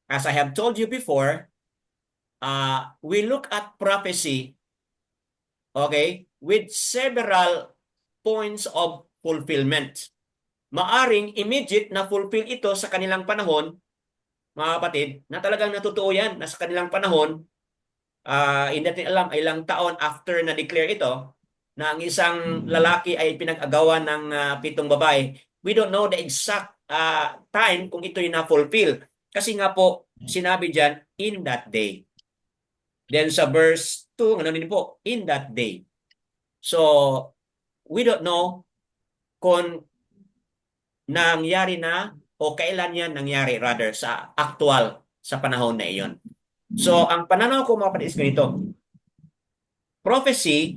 As I have told you before, we look at prophecy, okay, with several points of fulfillment. Maaring immediate na fulfill ito sa kanilang panahon, mga kapatid, na talagang natutuo yan, na sa kanilang panahon, hindi natin alam ilang taon after na-declare ito, na ang isang lalaki ay pinag-agawan ng 7 babae. We don't know the exact time kung ito'y na-fulfill. Kasi nga po, sinabi dyan, in that day. Then sa verse 2, ano din po, in that day. So, we don't know kung nangyari na o kailan yan nangyari, rather, sa actual, sa panahon na iyon. So, ang pananaw ko, mga kapatid, is ganito. Prophecy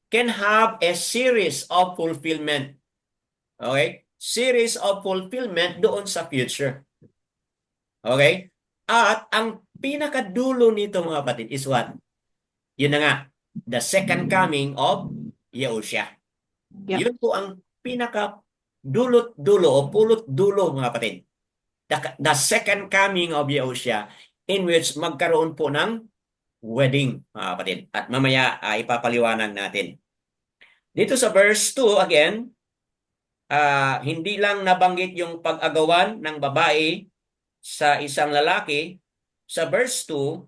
can have a series of fulfillment. Okay? Series of fulfillment doon sa future. Okay? At ang pinakadulo nito, mga kapatid, is what? Yun na nga, the second coming of Yahushua. Yep. Yun po ang pinaka dulot-dulo o pulot-dulo mga kapatid. The second coming of Yahushua in which magkaroon po ng wedding mga kapatid. At mamaya ipapaliwanag natin. Dito sa verse 2 again, hindi lang nabanggit yung pag-agawan ng babae sa isang lalaki. Sa verse 2,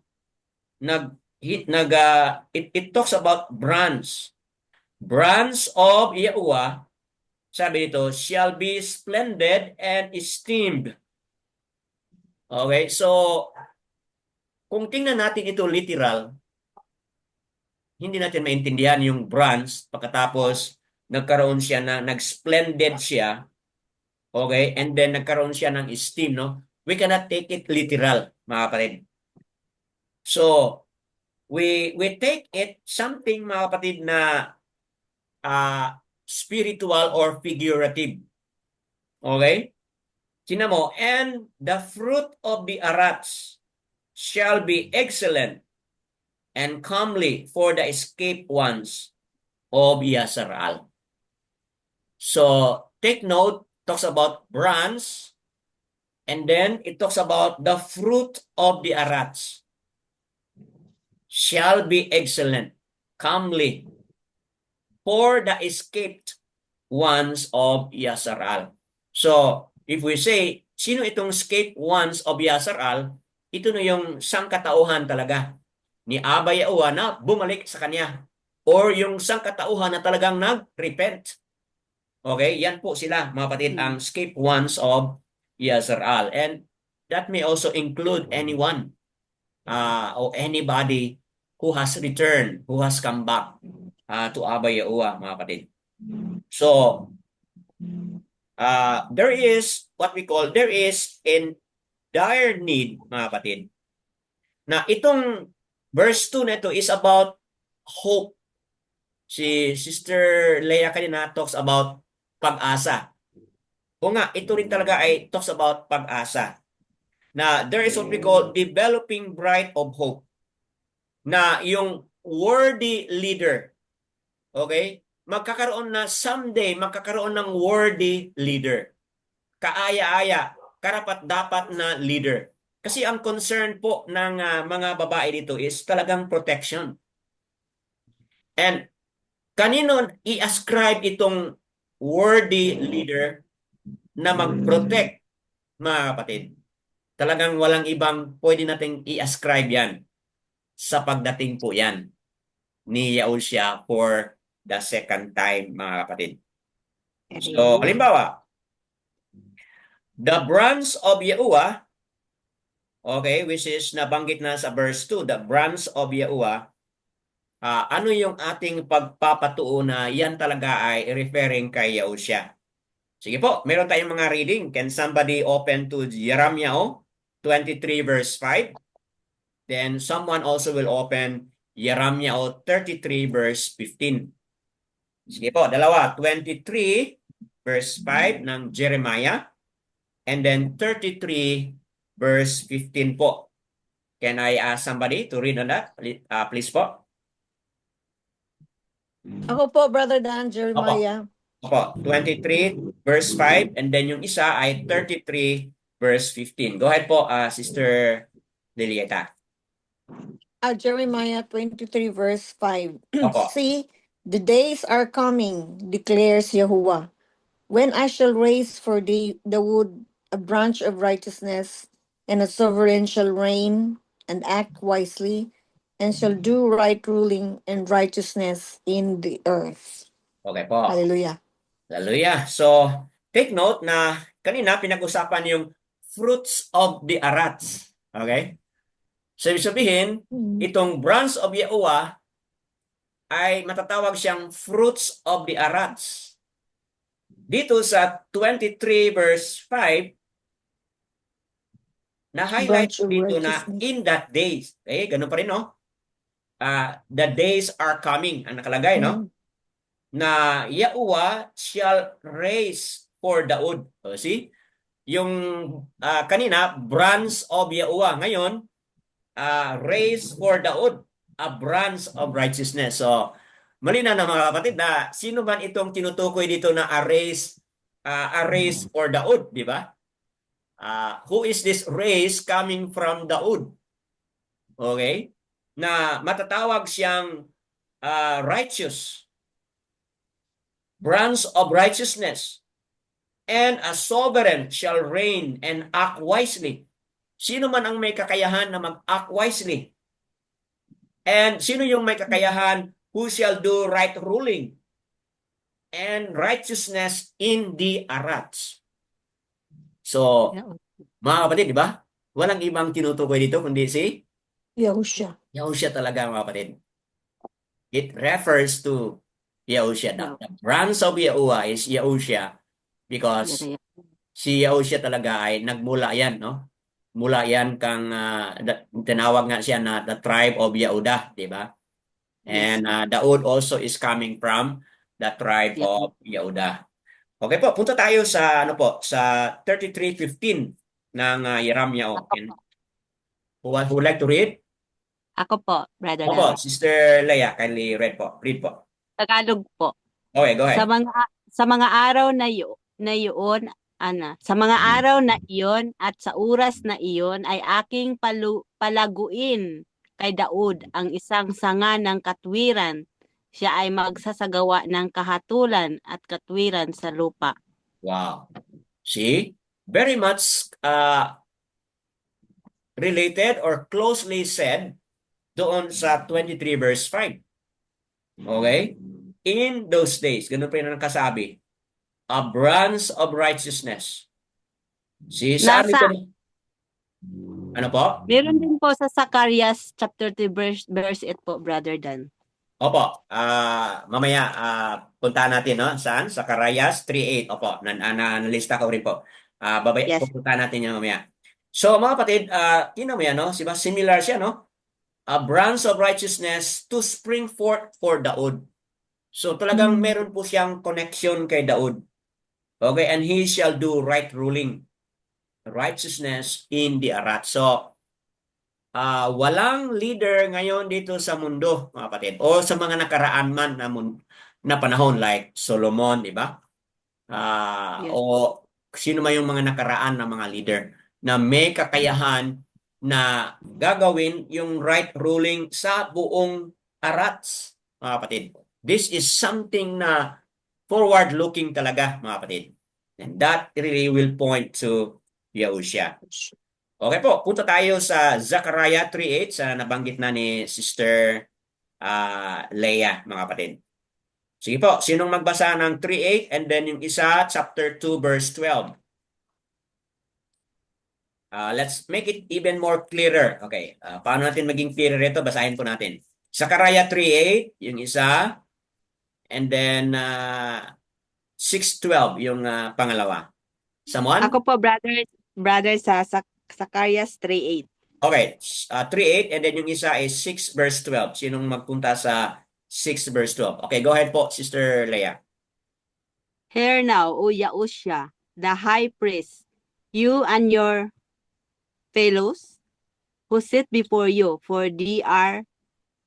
it talks about branch. Branch of Yahuwah, sabi dito, shall be splendid and esteemed. Okay, so kung tingnan natin ito literal, hindi natin maintindihan yung branch pagkatapos nagkaroon siya nag-splendid siya, okay, and then nagkaroon siya ng esteem, no? We cannot take it literal, mga kapatid. So, we take it something, mga kapatid, na spiritual or figurative. Okay? Tingnan mo, and the fruit of the arats shall be excellent and comely for the escaped ones of Yasharal. So, take note, talks about branch, and then it talks about the fruit of the arats shall be excellent, comely, for the escaped ones of Yasharal. So, if we say, sino itong escaped ones of Yasharal? Ito na yung sangkatauhan talaga ni Abba Yahuwah na bumalik sa kanya. Or yung sangkatauhan na talagang nag-repent. Okay, yan po sila, mga kapatid, ang escaped ones of Yasharal. And that may also include anyone or anybody who has returned, who has come back to Abba Yahuwah, mga kapatid. So, there is in dire need, mga kapatid, na itong verse 2 na ito is about hope. Si Sister Leah kanina talks about pag-asa. O nga, ito rin talaga ay talks about pag-asa. Na there is what we call developing bright of hope. Na yung worthy leader, okay, someday magkakaroon ng worthy leader. Kaaya-aya, karapat-dapat na leader. Kasi ang concern po ng mga babae dito is talagang protection. And kanino i-ascribe itong worthy leader na mag-protect, mga kapatid? Talagang walang ibang pwede nating i-ascribe yan sa pagdating po yan ni Yahushua for the second time, mga kapatid. So, halimbawa, the branch of Yahuwah, okay, which is nabanggit na sa verse 2, the branch of Yahuwah, ano yung ating pagpapatuo na yan talaga ay referring kay Yahushua? Sige po, meron tayong mga reading. Can somebody open to Jeremiah 23 verse 5? Then someone also will open Jeremiah 33 verse 15. Sige po, dalawa. 23 verse 5 ng Jeremiah. And then 33 verse 15 po. Can I ask somebody to read on that? Please po. Ako po, Brother Dan, Jeremiah. Opo, 23 verse 5 and then yung isa ay 33 verse 15. Go ahead po, Sister Lilieta. Jeremiah 23 verse 5. Opo. See, the days are coming, declares Yahuwah, when I shall raise for the wood a branch of righteousness, and a sovereign shall reign and act wisely, and shall do right ruling and righteousness in the earth. Okay po. Hallelujah. Hallelujah. So, take note na kanina pinag-usapan yung fruits of the arats. Okay? So, ibig sabihin, itong branch of Yahuwah ay matatawag siyang fruits of the arats. Dito sa 23 verse 5, na-highlight dito na in that days. Okay, ganun pa rin, no? The days are coming. Ang nakalagay, no? Na Yahuwah shall raise for Daud. See? Yung kanina, branch of Yahuwah. Ngayon, raise for Daud, a branch of righteousness. So, malinaw na mga kapatid na sino man itong tinutukoy dito na a race for Daud, di ba? Who is this race coming from Daud? Okay? Na matatawag siyang righteous, branch of righteousness, and a sovereign shall reign and act wisely. Sino man ang may kakayahan na mag-act wisely? And sino yung may kakayahan who shall do right ruling and righteousness in the arats? So, mga kapatid, di ba? Walang ibang tinutukoy dito kundi si Yahusha. Yahushua talaga, mga kapatid. It refers to Yahushua. The branch of Yahuwah is Yahushua because si Yahushua talaga ay nagmula yan, no? Mula yan kang tinawag nga siya na the tribe of Yehuda, di ba? And Daud also is coming from the tribe of Yehuda. Okay po, punta tayo sa sa 33:15 ng Yeremia. Who would like to read? Ako po, Brother Opo, Dan. Sister Leia, kindly read po. Read po. Tagalog po. Okay, go Sa ahead. mga araw na iyon, sa mga araw na iyon at sa oras na iyon ay aking palaguin kay Daud ang isang sanga ng katwiran. Siya ay magsasagawa ng kahatulan at katwiran sa lupa. Wow. See? Very much related or closely said doon sa 23 verse 5. Okay? In those days, ganun pa yung nakasabi, a branch of righteousness. See, saan Nasa- ito? Ano po? Meron din po sa Zacarias chapter 3 verse 8 po, Brother Dan. Opo, mamaya puntahan natin, no? Saan? Sa Zacarias 3:8. Opo, nalista ko rin po. Yes. Pupuntahan natin yan mamaya. So, mga kapatid, tingnan mo yan, no? Diba? Similar siya, no? A branch of righteousness to spring forth for Daud. So, talagang meron po siyang connection kay Daud. Okay, and he shall do right ruling, righteousness in the arat. So, walang leader ngayon dito sa mundo, mga kapatid, o sa mga nakaraan man na panahon like Solomon, di ba? Yes. O sino man yung mga nakaraan na mga leader na may kakayahan na gagawin yung right ruling sa buong arats, mga kapatid. This is something na forward-looking talaga, mga kapatid. And that really will point to Yahushua. Okay po, punta tayo sa Zechariah 3:8 sa nabanggit na ni Sister Leia, mga kapatid. Sige po, sinong magbasa ng 3:8 and then yung isa, chapter 2, verse 12. Let's make it even more clearer. Okay, paano natin maging clearer ito? Basahin po natin. Zechariah 3:8, yung isa, and then 6:12, yung pangalawa. Someone? Ako po, brother sa Zacarias 3:8. Okay, 3:8 and then yung isa is 6 verse 12. Sinong magpunta sa 6 verse 12? Okay, go ahead po, Sister Leia. Hear now, O Yahushua, the high priest, you and your fellows who sit before you, for they are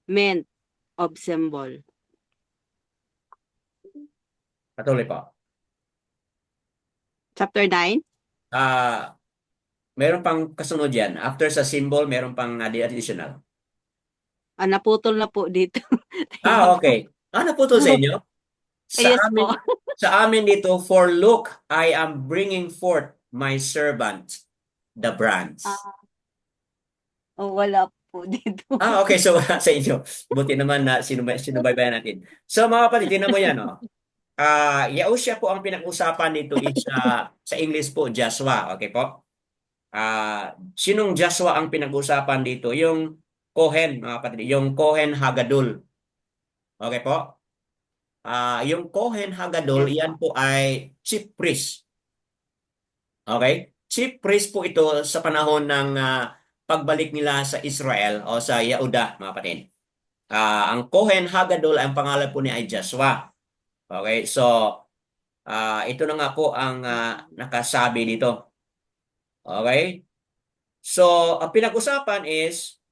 men of symbol. Patuloy po. Chapter 9. Meron pang kasunod yan. After sa symbol, meron pang additional. Naputol na po dito. Okay. Naputol sa inyo? Yes po. Sa amin dito, for look, I am bringing forth my servant, the branch. Wala po dito. Okay. So, wala sa inyo. Buti naman na sinubaybayan natin. So, mga kapatid, tingnan mo yan, no? Yahushua po ang pinag-usapan dito is sa English po, Joshua. Okay po? Sinong Joshua ang pinag-usapan dito? Yung Kohen, mga kapatid. Yung Kohen Hagadol. Okay po? Yung Kohen Hagadol, yan po ay chief priest. Okay? Chief priest po ito sa panahon ng pagbalik nila sa Israel o sa Yehuda, mga kapatid. Ang Kohen Hagadol, ang pangalan po niya ay Joshua. Okay? So, ito na nga po ang nakasabi dito. Okay? So, ang pinag-usapan is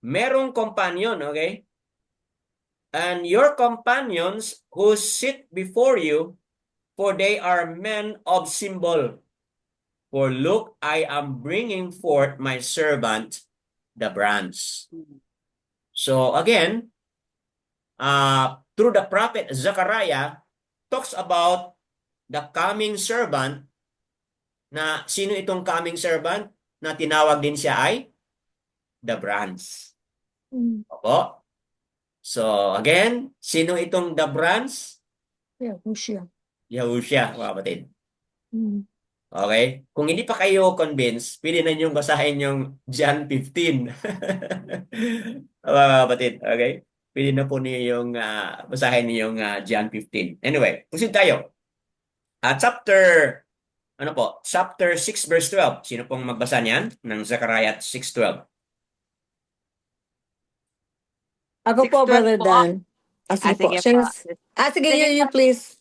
merong companion, okay? And your companions who sit before you, for they are men of symbol. For look, I am bringing forth my servant, the branch. So again, through the prophet Zechariah, talks about the coming servant, na sino itong coming servant na tinawag din siya ay the branch. Opo. So again, sino itong the branch? Yeah, Hosea. Yahushua, mga kapatid. Okay? Kung hindi pa kayo convinced, pili na niyong basahin yung John 15. Mga kapatid, okay? Pili na po niyo yung basahin niyo yung John 15. Anyway, proceed tayo. Chapter 6 verse 12. Sino pong magbasa niyan ng Zechariah 6:12? Ako po, 6:12 Brother po. Dan. Sige po. Sige po. Sige, Sige you please.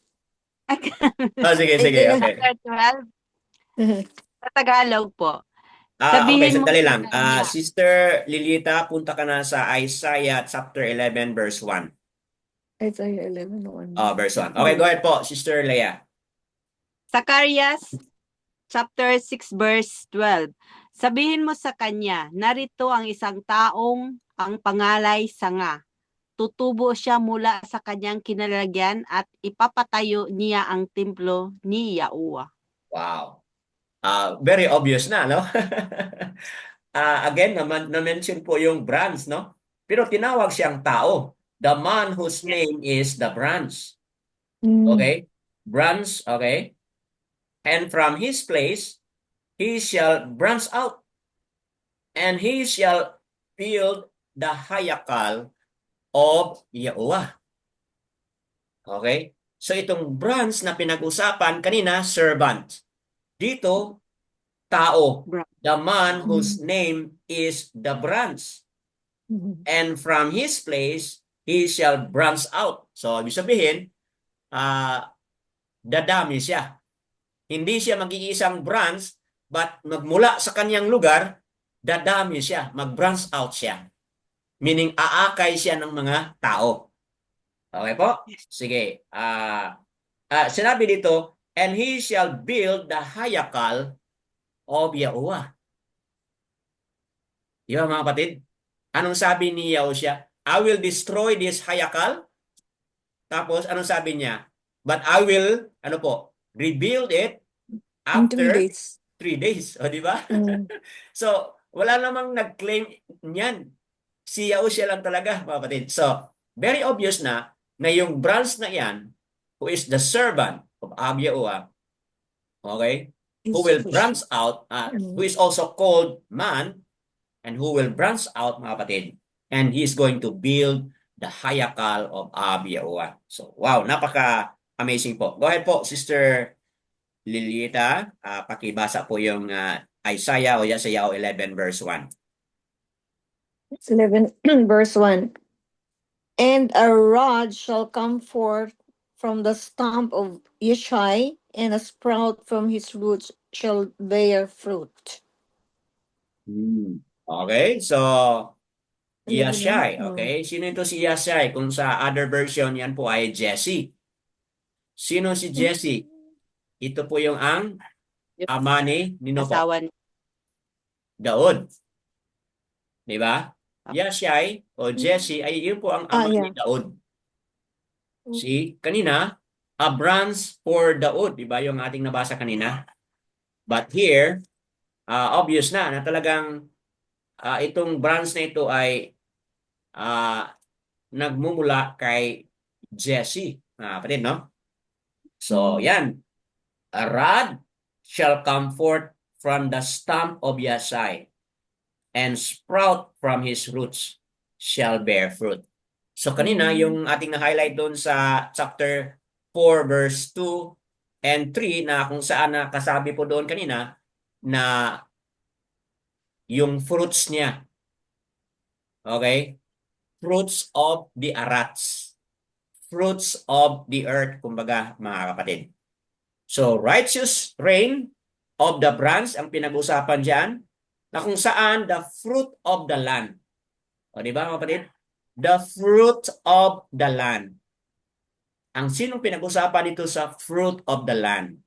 Sige, okay. Chapter 12, sa Tagalog po. Okay, Sabihin mo sandali sa lang. kanya. Sister Lilita, punta ka na sa Isaiah chapter 11 verse 1. Isaiah 11:1. Verse 1. Okay, go ahead po, Sister Leah. Zacarias chapter 6 verse 12. Sabihin mo sa kanya, narito ang isang taong ang pangalay sanga. Tutubo siya mula sa kanyang kinalalagyan at ipapatayo niya ang templo ni Yahuwah. Wow. Very obvious na, no? Again, na-mention po yung branch, no? Pero tinawag siyang tao. The man whose name is the branch. Okay? Branch, okay? And from his place, he shall branch out, and he shall build the hayakal of Yahuwah. Okay? So itong branch na pinag-usapan kanina, servant. Dito, tao. The man whose name is the branch. And from his place, he shall branch out. So, ibig sabihin, dadami siya. Hindi siya mag-iisang branch, but magmula sa kanyang lugar, dadami siya, mag-branch out siya. Meaning, aakay siya ng mga tao. Okay po? Sige. Sinabi dito, and he shall build the hayakal of Yahuwah. Yung mga kapatid, anong sabi ni Yahushua? I will destroy this hayakal. Tapos, anong sabi niya? But I will, rebuild it after 3 days. O, di ba? So, wala namang nag-claim niyan. Si Yahushua lang talaga, mga kapatid. So, very obvious na yung branch na yan, who is the servant of Yahuwah, okay, who will branch out, who is also called man, and who will branch out, mga kapatid, and he is going to build the hayakal of Yahuwah. So, wow, napaka-amazing po. Go ahead po, Sister Lilita, pakibasa po yung Isaiah 11 verse 1. 11 verse 1. And a rod shall come forth from the stump of Yeshai, and a sprout from his roots shall bear fruit. Okay, so Yeshai, okay? Sino ito si Yeshai? Kung sa other version, yan po ay Jesse. Sino si Jesse? Ito po yung ang ama ni Nino po? Asawa ni Daud. Di ba? Yeshai o Jesse ay yun po ang ama ni Daud. See, kanina, a branch for Daud, di ba yung ating nabasa kanina? But here, obvious na talagang itong branch na ito ay nagmumula kay Jesse. Kapatid, no? So, yan. A rod shall come forth from the stump of Yeshai, and sprout from his roots shall bear fruit. So, kanina, yung ating na-highlight doon sa chapter 4, verse 2 and 3, na kung saan nakasabi po doon kanina, na yung fruits niya. Okay? Fruits of the arats. Fruits of the earth, kumbaga, mga kapatid. So, righteous reign of the branch ang pinag-usapan dyan, na kung saan the fruit of the land. O, di ba mga kapatid? The fruit of the land. Ang sinong pinag-usapan dito sa fruit of the land?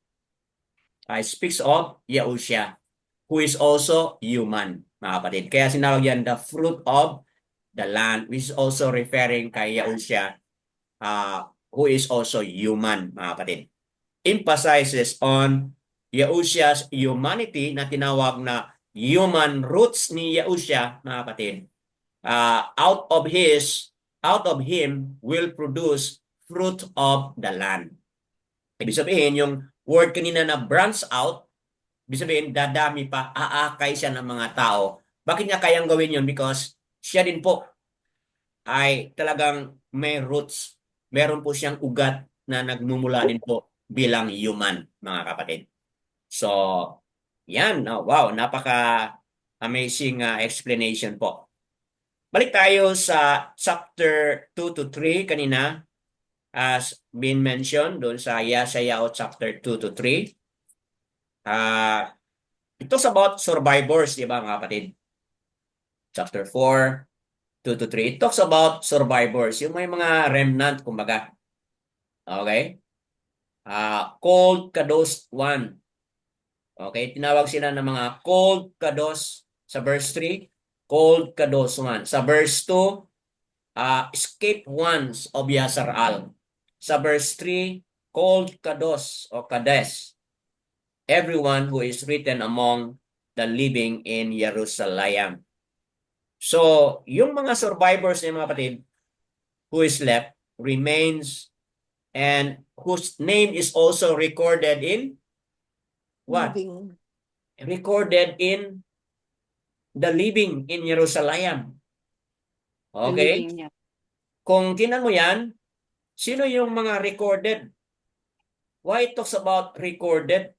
Speaks of Yahushua, who is also human, mga kapatid. Kaya sinawag yan the fruit of the land, which is also referring kay Yahushua, who is also human, mga kapatid. Emphasizes on Yahushua's humanity na tinawag na human roots ni Yahushua, mga kapatid. Out of him will produce fruit of the land. Ibig sabihin, yung word kanina na branch out, ibig sabihin, dadami pa, aakay siya ng mga tao. Bakit niya kayang gawin yun? Because siya din po ay talagang may roots. Meron po siyang ugat na nagmumula din po bilang human, mga kapatid. So, yan. Wow, napaka-amazing explanation po. Balik tayo sa chapter 2 to 3 kanina, as been mentioned doon sa Yeshayahu chapter 2 to 3. It talks about survivors, di ba mga kapatid? Chapter 4, 2 to 3. It talks about survivors, yung may mga remnant, kumbaga. Okay? Called Kados 1. Okay? Tinawag sila ng mga called Kados sa verse 3. Called Kados 1. Sa verse 2, escaped ones of Yasharal. Sa verse 3, called Kados o Kades, everyone who is written among the living in Jerusalem. So, yung mga survivors ng mga kapatid who is left remains and whose name is also recorded in what? Living. Recorded in the living in Jerusalem. Okay? Believing niya. Kung tinan mo yan, sino yung mga recorded? Why it talks about recorded?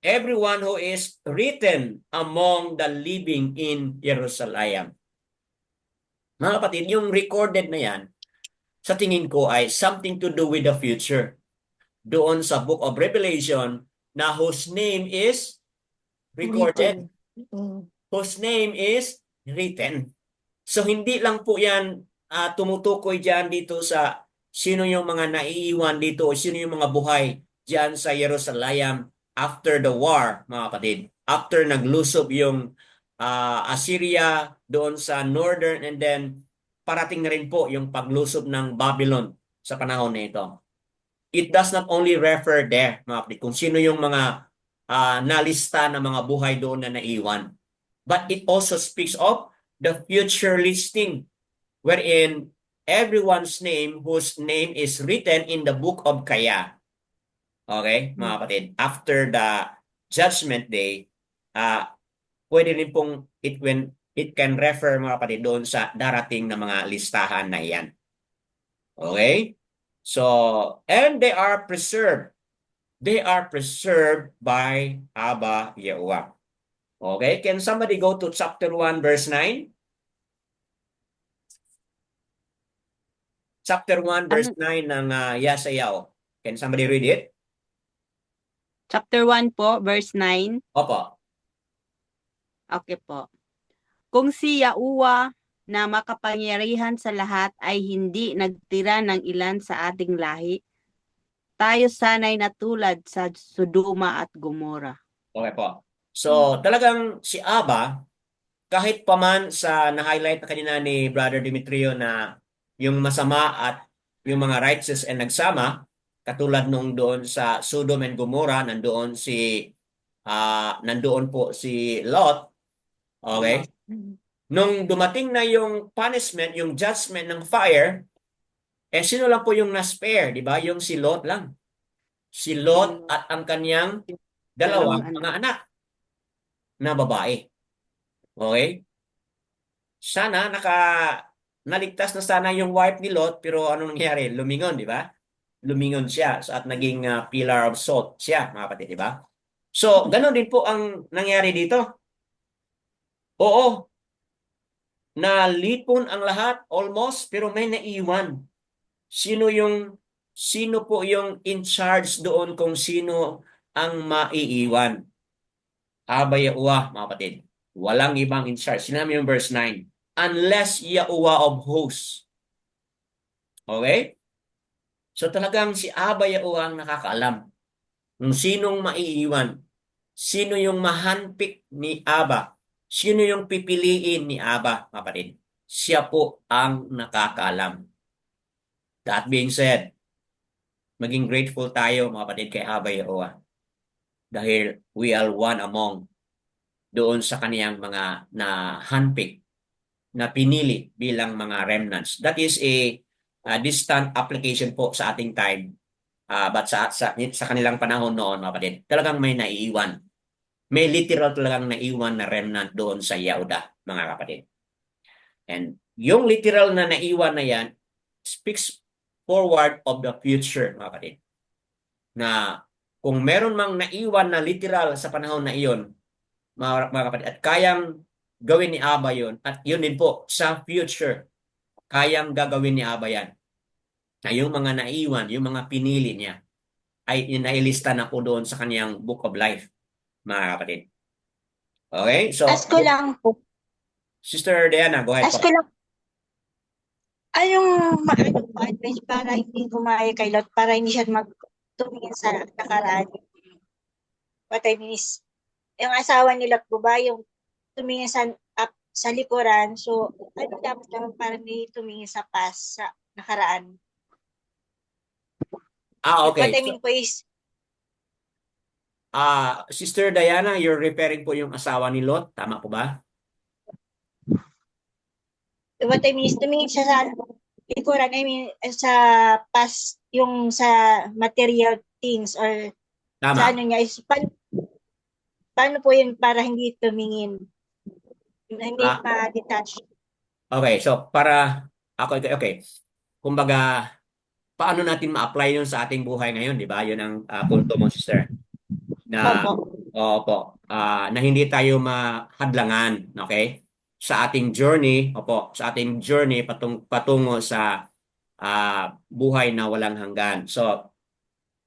Everyone who is written among the living in Jerusalem. Mga kapatid, yung recorded na yan, sa tingin ko ay something to do with the future. Doon sa book of Revelation na whose name is recorded. Written. Whose name is written. So hindi lang po yan tumutukoy dyan dito sa sino yung mga naiiwan dito o sino yung mga buhay dyan sa Jerusalem after the war, mga kapatid. After naglusob yung Assyria doon sa northern, and then parating na rin po yung paglusob ng Babylon sa panahon na ito. It does not only refer there, mga kapatid, kung sino yung mga nalista na mga buhay doon na naiwan. But it also speaks of the future listing, wherein everyone's name whose name is written in the book of Kaya. Okay, mga kapatid, after the judgment day, pwede rin pong it can refer, mga kapatid, doon sa darating na mga listahan na iyan. Okay? So, and they are preserved. They are preserved by Abba Yahuwah. Okay? Can somebody go to chapter 1, verse 9? Chapter 1, verse 9 ng Yeshayahu. Can somebody read it? Chapter 1 po, verse 9. Opo. Okay po. Kung si Yahuwah na makapangyarihan sa lahat ay hindi nagtira ng ilan sa ating lahi, tayo sana'y natulad sa Sodoma at Gomora. Okay po. So, talagang si Abba, kahit paman sa na-highlight na kanina ni Brother Demetrio na yung masama at yung mga righteous ay nagsama, katulad nung doon sa Sodom and Gomorrah, nandoon po si Lot. Okay? Nung dumating na yung punishment, yung judgment ng fire, sino lang po yung na-spare, di ba? Yung si Lot lang. Si Lot at ang kanyang dalawang mga anak na babae. Okay? Sana naligtas na sana yung wife ni Lot, pero anong nangyari? Lumingon, di ba? Lumingon siya at naging pillar of salt siya, mga kapatid, di ba? So, ganoon din po ang nangyari dito. Oo, nalipon ang lahat almost, pero may naiwan. Sino po yung in charge doon kung sino ang maiiwan? Abba Yahuwah, mga kapatid. Walang ibang in charge. Sinabi yung verse 9. unless Yahuwah of hosts. Okay? So talagang si Abba Yahuwah ang nakakaalam kung sinong maiiwan. Sino yung mahandpick ni Abba? Sino yung pipiliin ni Abba, kapatid? Siya po ang nakakaalam. That being said, maging grateful tayo, mga kapatid, kay Abba Yahuwah. Dahil we are one among doon sa kaniyang mga na handpick, na pinili bilang mga remnants. That is a distant application po sa ating time. But sa kanilang panahon noon, mga kapatid, talagang may naiiwan. May literal talagang naiwan na remnant doon sa Yahuda, mga kapatid. And yung literal na naiwan na yan speaks forward of the future, mga kapatid. Na kung meron mang naiwan na literal sa panahon na iyon, mga kapatid, at kayang gawin ni Abba yun, at yun din po sa future, kayang gagawin ni Abba yan. Na yung mga naiwan, yung mga pinili niya, ay nailista na po doon sa kanyang Book of Life, mga kapatid. Okay? So, Ask ko lang po. Sister Diana, go ahead Ask po. ko lang. Yung advice para hindi gumaya kay Lot, para hindi siya magtumingin sa nakaraan. What I mean is, yung asawa ni Lot po ba, yung tumingin sa likuran, so ano dapat lang para hindi tumingin sa past, sa nakaraan. Okay. What I mean po is, Sister Diana, you're referring po yung asawa ni Lot, tama po ba? what I mean is, tumingin siya sa likuran, I mean, sa past, yung sa material things, or sa Tama. ano niya, is, paano po yun para hindi tumingin? Hindi ma-detach. Okay, so para okay. Kumbaga, paano natin ma-apply yun sa ating buhay ngayon, di ba? Yun ang punto mo, sister. Na opo, na hindi tayo mahadlangan, okay? Sa ating journey, sa ating journey patungo sa buhay na walang hanggan. So,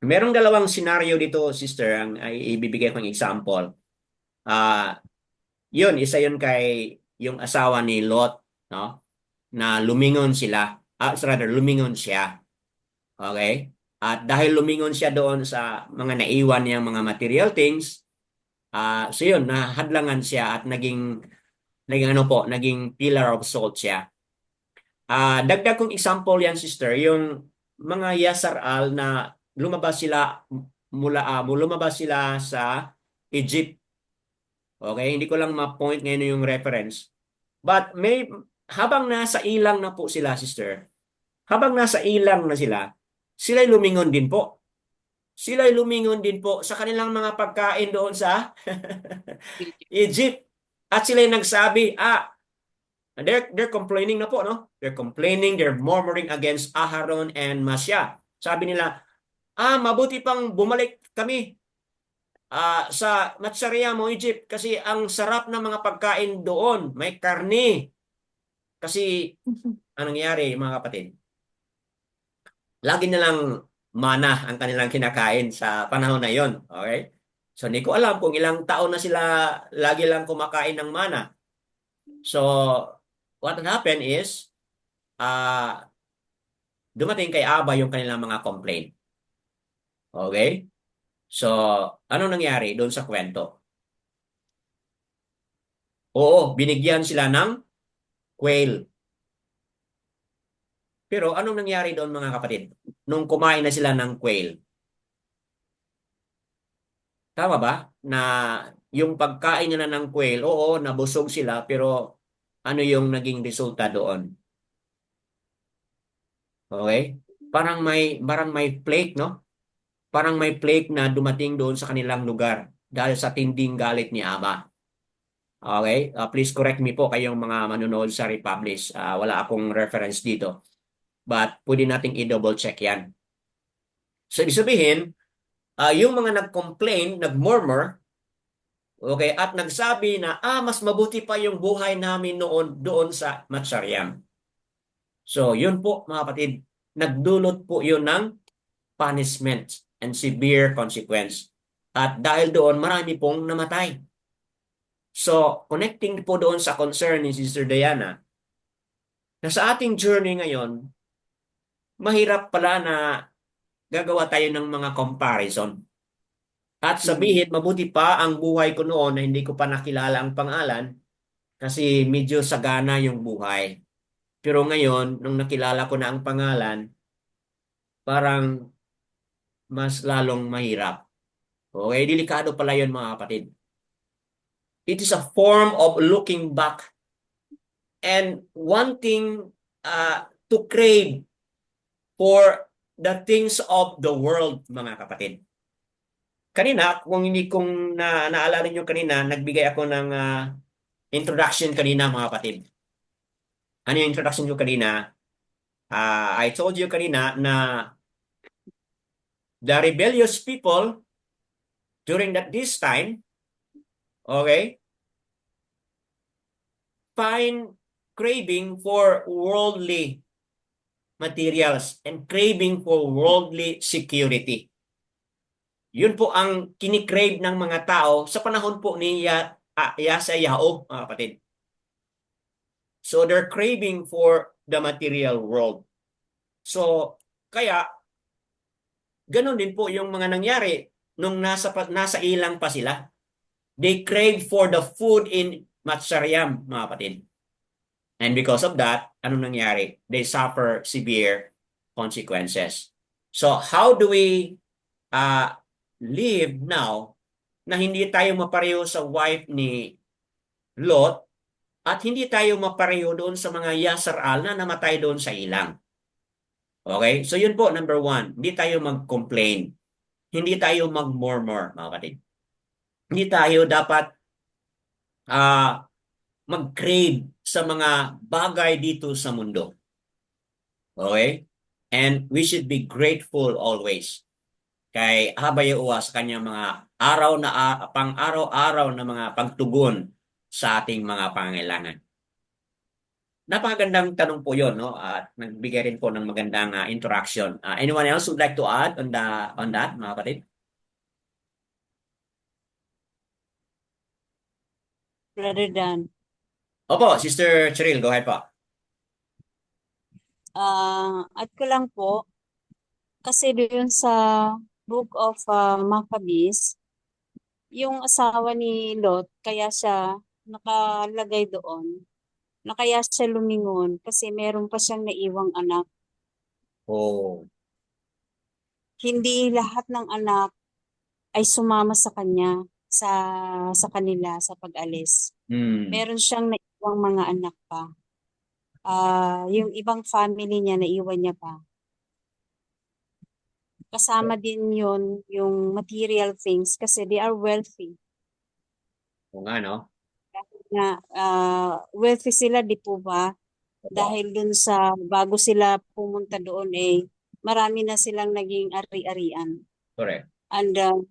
merong dalawang scenario dito, sister, ang ay ibibigay kong example. Yun, isa yun kay yung asawa ni Lot, no? Na lumingon sila, lumingon siya. Okay? At dahil lumingon siya doon sa mga naiwan niyang mga material things, so yun, nahadlangan siya at naging pillar of salt siya. Dagdag kong example yan, sister, yung mga Yasaral na lumabas sila sa Egypt. Okay, hindi ko lang ma-point ngayon yung reference. But habang nasa ilang na po sila, sister, habang nasa ilang na sila'y lumingon din po. Sila'y lumingon din po sa kanilang mga pagkain doon sa Egypt. At sila'y nagsabi, they're complaining na po, no? They're complaining, they're murmuring against Aharon and Masya. Sabi nila, mabuti pang bumalik kami sa Matsariya mo, Egypt, kasi ang sarap ng mga pagkain doon, may karne. Kasi, anong nangyari, mga kapatid? Lagi na lang mana ang kanilang kinakain sa panahon na yon. Okay? So, hindi ko alam kung ilang taon na sila lagi lang kumakain ng mana. So, what happened is, dumating kay Abba yung kanilang mga complaint. Okay? So, ano nangyari doon sa kwento? Oo, binigyan sila ng quail. Pero anong nangyari doon, mga kapatid? Nung kumain na sila ng quail. Tama ba? Na yung pagkain nila ng quail, oo, nabusog sila, pero ano yung naging resulta doon? Okay? Parang may plague, no? Parang may plague na dumating doon sa kanilang lugar dahil sa tinding galit ni Ama. Okay? Please correct me po kayong mga manonood sa Republish. Wala akong reference dito. But pwede nating i-double check yan. So, ibig sabihin, yung mga nag-complain, nag-murmur, okay, at nagsabi na, mas mabuti pa yung buhay namin noon doon sa Matsaryam. So, yun po, mga kapatid, nagdulot po yun ng punishment and severe consequence. At dahil doon, marami pong namatay. So, connecting po doon sa concern ni Sister Diana, na sa ating journey ngayon, mahirap pala na gagawa tayo ng mga comparison. At sabihin, mabuti pa ang buhay ko noon na hindi ko pa nakilala ang pangalan kasi medyo sagana yung buhay. Pero ngayon, nung nakilala ko na ang pangalan, parang mas lalong mahirap. Okay, delikado pala yun mga kapatid. It is a form of looking back and wanting to crave for the things of the world, mga kapatid. Kanina, kung naalala niyo kanina, nagbigay ako ng introduction kanina, mga kapatid. Ano yung introduction niyo kanina? I told you kanina na the rebellious people during this time, okay, find craving for worldly materials and craving for worldly security. Yun po ang kinikrave ng mga tao sa panahon po ni Yesayao, mga kapatid. So they're craving for the material world. So kaya ganun din po yung mga nangyari nung nasa ilang pa sila. They crave for the food in Matsaryam, mga kapatid. And because of that, anong nangyari? They suffer severe consequences. So how do we live now na hindi tayo mapareho sa wife ni Lot at hindi tayo mapareho doon sa mga Yasar-al na namatay doon sa ilang? Okay? So yun po, number 1, hindi tayo mag-complain. Hindi tayo mag-murmur, mga kapatid. Hindi tayo dapat mag-crave sa mga bagay dito sa mundo. Okay? And we should be grateful always kay Habayawa sa kanyang mga pang-araw-araw na mga pagtugon sa ating mga pangailangan. Napakagandang tanong po yun, no? At nagbigay rin po ng magandang interaction. Anyone else would like to add on that, mga kapatid? Brother Dan. Opo, Sister Cheryl, go ahead po. At ko lang po, kasi doon sa Book of Maccabees, yung asawa ni Lot, kaya siya nakalagay doon, na kaya siya lumingon kasi meron pa siyang naiwang anak. Oh. Hindi lahat ng anak ay sumama sa kanya, sa kanila, sa pag-alis. Meron siyang naiwang mga anak pa. Yung ibang family niya, naiwan niya pa. Kasama din yun, yung material things kasi they are wealthy. Oo nga, no? Wealthy sila, di po ba? Dahil dun sa bago sila pumunta doon marami na silang naging ari-arian. Correct. And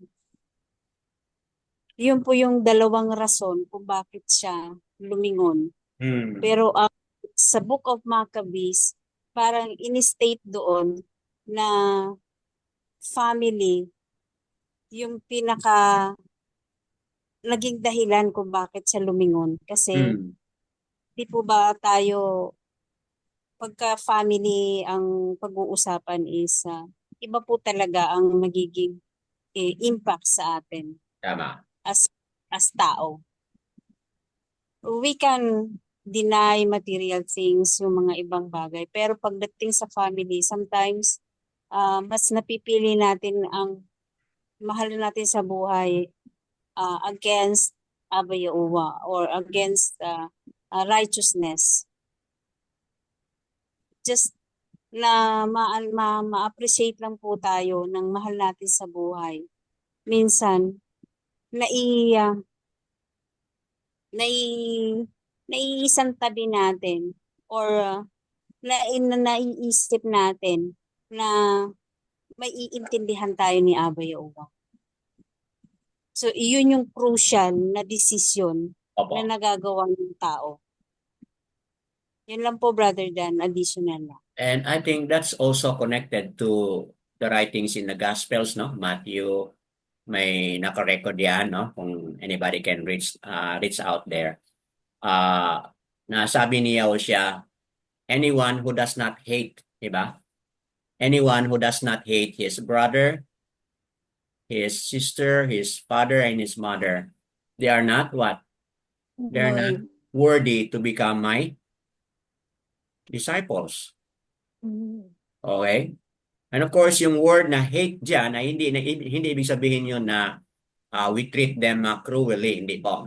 yun po yung dalawang rason kung bakit siya lumingon. Pero sa Book of Maccabees, parang in-state doon na family yung pinaka naging dahilan kung bakit siya lumingon. Kasi di po ba tayo pagka family ang pag-uusapan is iba po talaga ang magiging impact sa atin. Tama. As tao. We can deny material things, yung mga ibang bagay. Pero pagdating sa family, sometimes mas napipili natin ang mahal natin sa buhay against Abayawa or against righteousness. Just na ma-appreciate lang po tayo ng mahal natin sa buhay. Minsan, naiisang tabi natin or naiisip natin na may iintindihan tayo ni Abayawa. So, iyon yung crucial na desisyon na nagagawa ng tao. Yun lang po, Brother Dan, additional lang. And I think that's also connected to the writings in the Gospels, no? Matthew, may naka-record yan, no? Kung anybody can reach out there. Na sabi ni Yahushua, anyone who does not hate, di ba? Anyone who does not hate his brother, his sister, his father, and his mother, they are not what? They're not worthy to become my disciples. Okay? And of course, yung word na hate dyan ay hindi ibig sabihin yun na we treat them cruelly, hindi po.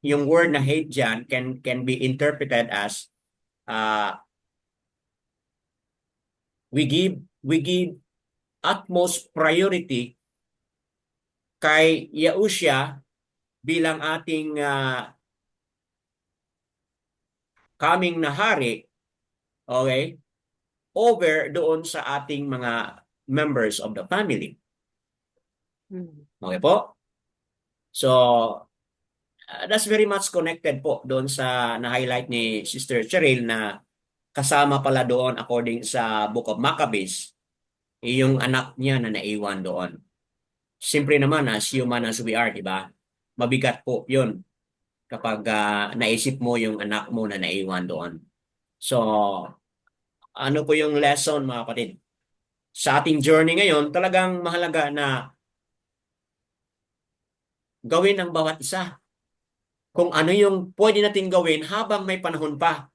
Yung word na hate dyan can be interpreted as we give utmost priority kay Yahushua bilang ating coming na hari, okay, over doon sa ating mga members of the family. Okay po? So, that's very much connected po doon sa na-highlight ni Sister Cheryl na kasama pala doon according sa Book of Maccabees, yung anak niya na naiwan doon. Siyempre naman, as human as we are, di ba? Mabigat po yun kapag naisip mo yung anak mo na naiwan doon. So, ano po yung lesson mga kapatid? Sa ating journey ngayon, talagang mahalaga na gawin ang bawat isa. Kung ano yung pwede natin gawin habang may panahon pa.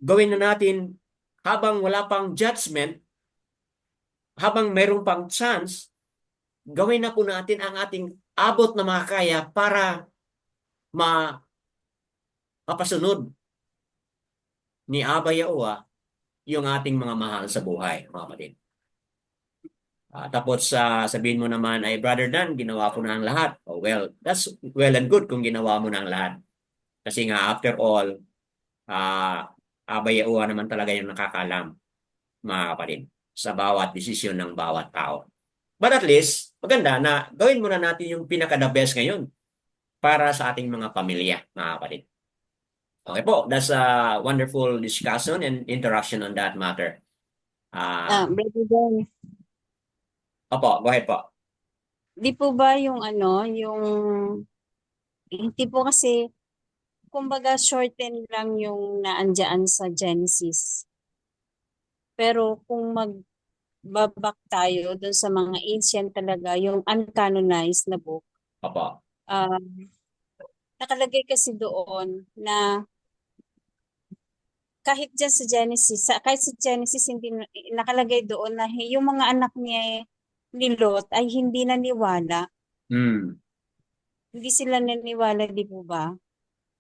Gawin na natin habang wala pang judgment, habang mayroong pang chance, gawin na po natin ang ating abot na makakaya para mapasunod ni Aba Yahuwah yung ating mga mahal sa buhay, mga kapatid. Tapos sabihin mo naman ay, Brother Dan, ginawa ko na ang lahat. Oh, well, that's well and good kung ginawa mo na ang lahat. Kasi nga, after all, Aba Yahuwah naman talaga yung nakakalam, mga kapatid, sa bawat desisyon ng bawat tao. But at least, maganda na gawin muna natin yung pinaka-the best ngayon para sa ating mga pamilya, mga kapatid. Okay po, that's a wonderful discussion and interaction on that matter. Brother Dan, Opo, go ahead po. di po ba yung hindi po kasi, kumbaga shorten lang yung naandyan sa Genesis. Pero kung magbabak tayo dun sa mga ancient talaga, yung uncanonized na book, Opo. nakalagay kasi doon na kahit dyan sa Genesis, kahit sa Genesis hindi nakalagay doon na yung mga anak ni Lot ay hindi naniwala. Hindi sila naniwala, di po ba?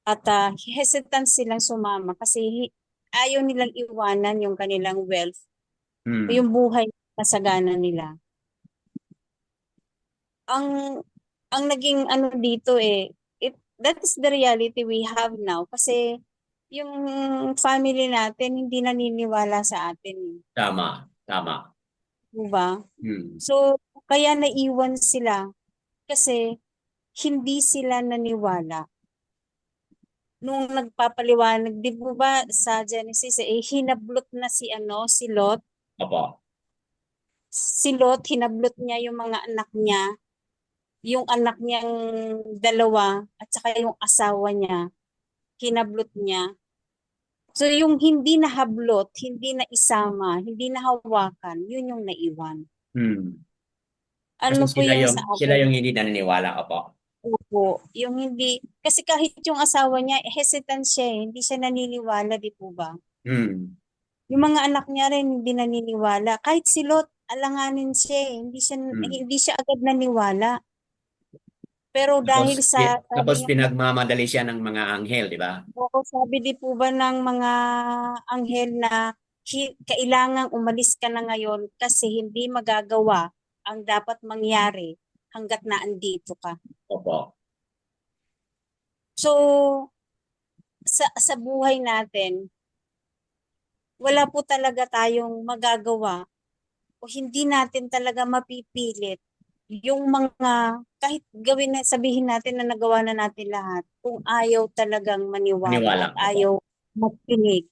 At hesitant silang sumama kasi ayaw nilang iwanan yung kanilang wealth o yung buhay na sagana nila. Ang naging dito that is the reality we have now kasi yung family natin hindi naniniwala sa atin. Tama. Diba? So, kaya naiwan sila kasi hindi sila naniwala. Nung nagpapaliwanag, di po ba sa Genesis, hinablot na si Lot. Opo. Si Lot, hinablot niya yung mga anak niya, yung anak niyang dalawa, at saka yung asawa niya, hinablot niya. So yung hindi nahablot, hindi na isama, hindi nahawakan, yun yung naiwan. Ano Kasi po yung sa sila yung hindi naniniwala, opo. Opo, yung hindi, kasi kahit yung asawa niya, hesitant siya, hindi siya naniniwala, di po ba? Yung mga anak niya rin hindi naniniwala. Kahit si Lot, alanganin siya, hindi siya agad naniwala. Pero dahil tapos pinagmamadali siya ng mga anghel, di ba? Oo, sabi di po ba ng mga anghel na kailangang umalis ka na ngayon kasi hindi magagawa ang dapat mangyari hanggat naandito ka. Opo. So, sa buhay natin, wala po talaga tayong magagawa o hindi natin talaga mapipilit yung mga, kahit sabihin natin na nagawa na natin lahat, kung ayaw talagang maniwala at ayaw magpinig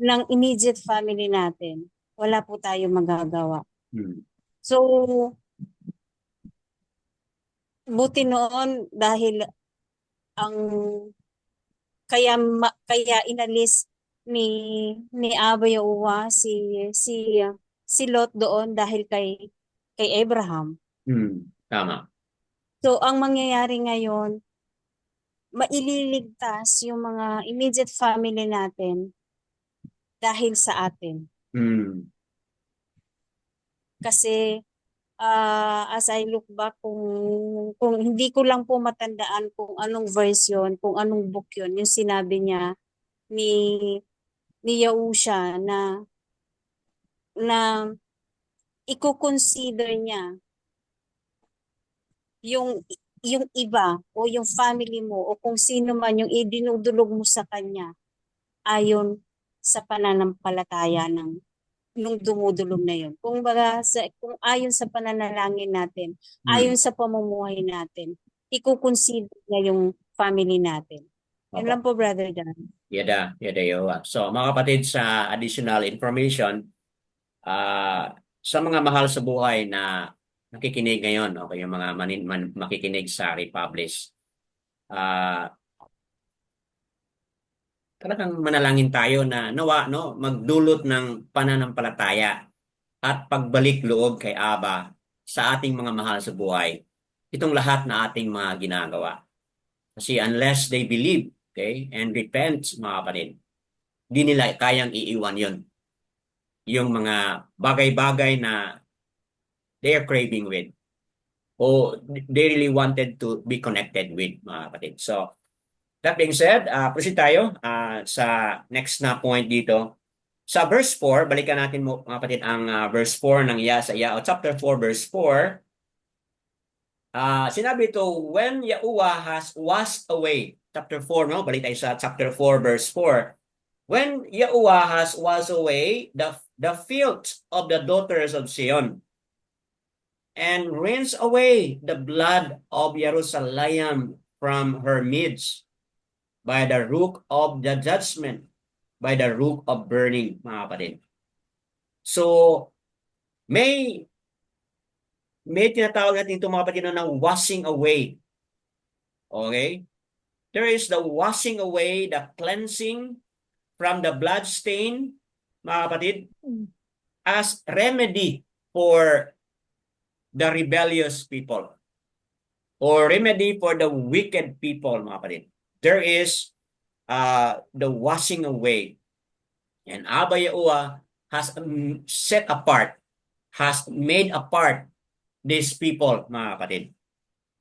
ng immediate family natin, wala po tayong magagawa. So, buti noon dahil kaya inalis ni Aba Yahuwah si Lot doon dahil kay Abraham. Tama. So ang mangyayari ngayon, maililigtas yung mga immediate family natin dahil sa atin. Kasi as I look back, kung hindi ko lang po matandaan kung anong verse yun, kung anong book yun, yung sinabi niya ni Yahusha na i-consider niya yung iba o yung family mo o kung sino man yung idinudulog mo sa kanya ayon sa pananampalataya nung dumudulog na yun. Kung ayon sa pananalangin natin, ayon sa pamumuhay natin, i-consider niya yung family natin. Yun Opo. lang po, Brother Dan. Yada Yowa. So mga kapatid, sa additional information, sa mga mahal sa buhay na nakikinig ngayon, okay, yung mga makikinig sa Republish, talagang manalangin tayo na nawa magdulot ng pananampalataya at pagbalik loob kay Aba sa ating mga mahal sa buhay. Itong lahat na ating mga ginagawa. Kasi unless they believe, okay, and repent, mga kapatid, di nila kayang iiwan yon. Yung mga bagay-bagay na they are craving with o they really wanted to be connected with, mga kapatid. So, that being said, proceed tayo sa next na point dito. Sa verse 4, balikan natin mo, mga kapatid, ang verse 4 ng Yesaya, chapter 4, verse 4. Sinabi ito, when Yahuwah has washed away, chapter 4, no? Balik tayo sa chapter 4, verse 4. When Yahuwah has washed away the filth of the daughters of Zion, and rinse away the blood of Jerusalem from her midst, by the rook of the judgment, by the rook of burning, mga kapatid. So, may tinatawag natin ito, mga kapatid, na washing away. Okay? There is the washing away, the cleansing from the blood stain, mga kapatid, as remedy for the rebellious people or remedy for the wicked people, mga kapatid. There is the washing away. And Abba Yahuwah has set apart, has made apart these people, mga kapatid,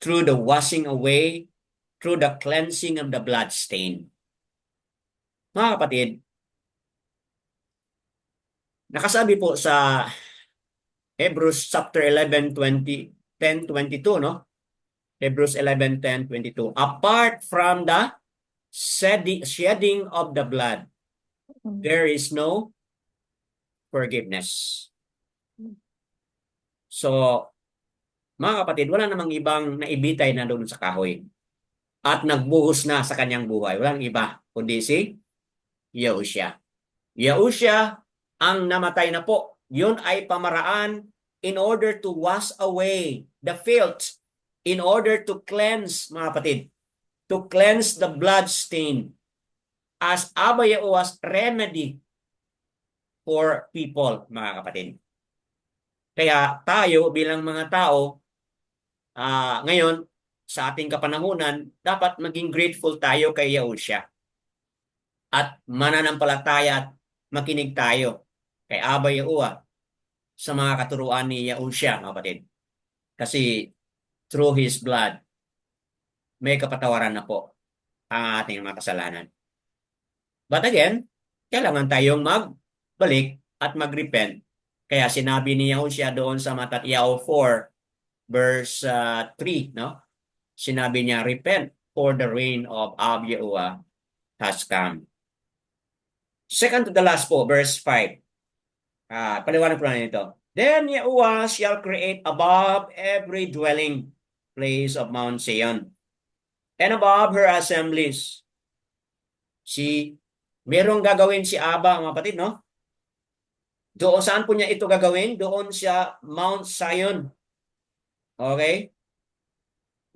through the washing away, through the cleansing of the blood stain. Mga kapatid, nakasabi po sa Hebrews chapter 11, 10:22, no? Hebrews 11:10-22. Apart from the shedding of the blood, there is no forgiveness. So, mga kapatid, wala namang ibang naibitay na doon sa kahoy at nagbuhos na sa kanyang buhay. Walang iba, kundi si Yahushua. Yahushua ang namatay na po. Yun ay pamaraan in order to wash away the filth, in order to cleanse, mga kapatid, to cleanse the blood stain as Abba Yahuwah's remedy for people, mga kapatid. Kaya tayo bilang mga tao, ngayon, sa ating kapanahunan, dapat maging grateful tayo kay Yahushua. At mananampalataya at makinig tayo kay Abba Yahuwah sa mga katuruan ni Yahushua, mga kapatid. Kasi through His blood, may kapatawaran na po ang ating mga kasalanan. But again, kailangan tayong magbalik at magrepent. Kaya sinabi ni Yahushua doon sa Matatyaw 4, verse 3, no? Sinabi niya, repent, for the reign of Abba Yahuwah has come. Second to the last po, verse 5. Paliwanag po natin ito. Then Yahuwah shall create above every dwelling place of Mount Zion, and above her assemblies. Merong gagawin si Abba, mga kapatid, no? Doon, saan po niya ito gagawin? Doon siya, Mount Zion. Okay?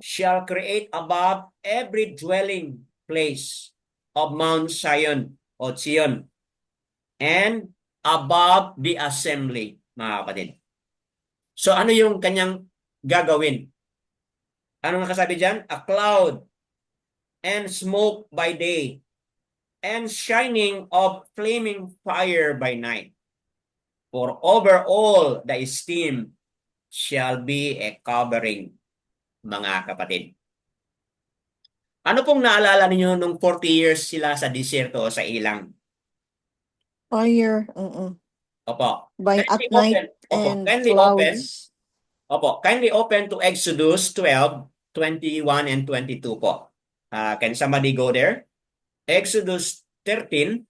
Shall create above every dwelling place of Mount Zion o Zion. and above the assembly, mga kapatid. So ano yung kanyang gagawin? Ano nakasabi dyan? A cloud and smoke by day and shining of flaming fire by night. For over all the esteem shall be a covering, mga kapatid. Ano pong naalala ninyo nung 40 years sila sa disyerto o sa ilang? Fire, Opo. by at Kindly night open. Opo. and Kindly open. clouds. Opo. Kindly open to Exodus 12, 21 and 22 po. Can somebody go there? Exodus 13,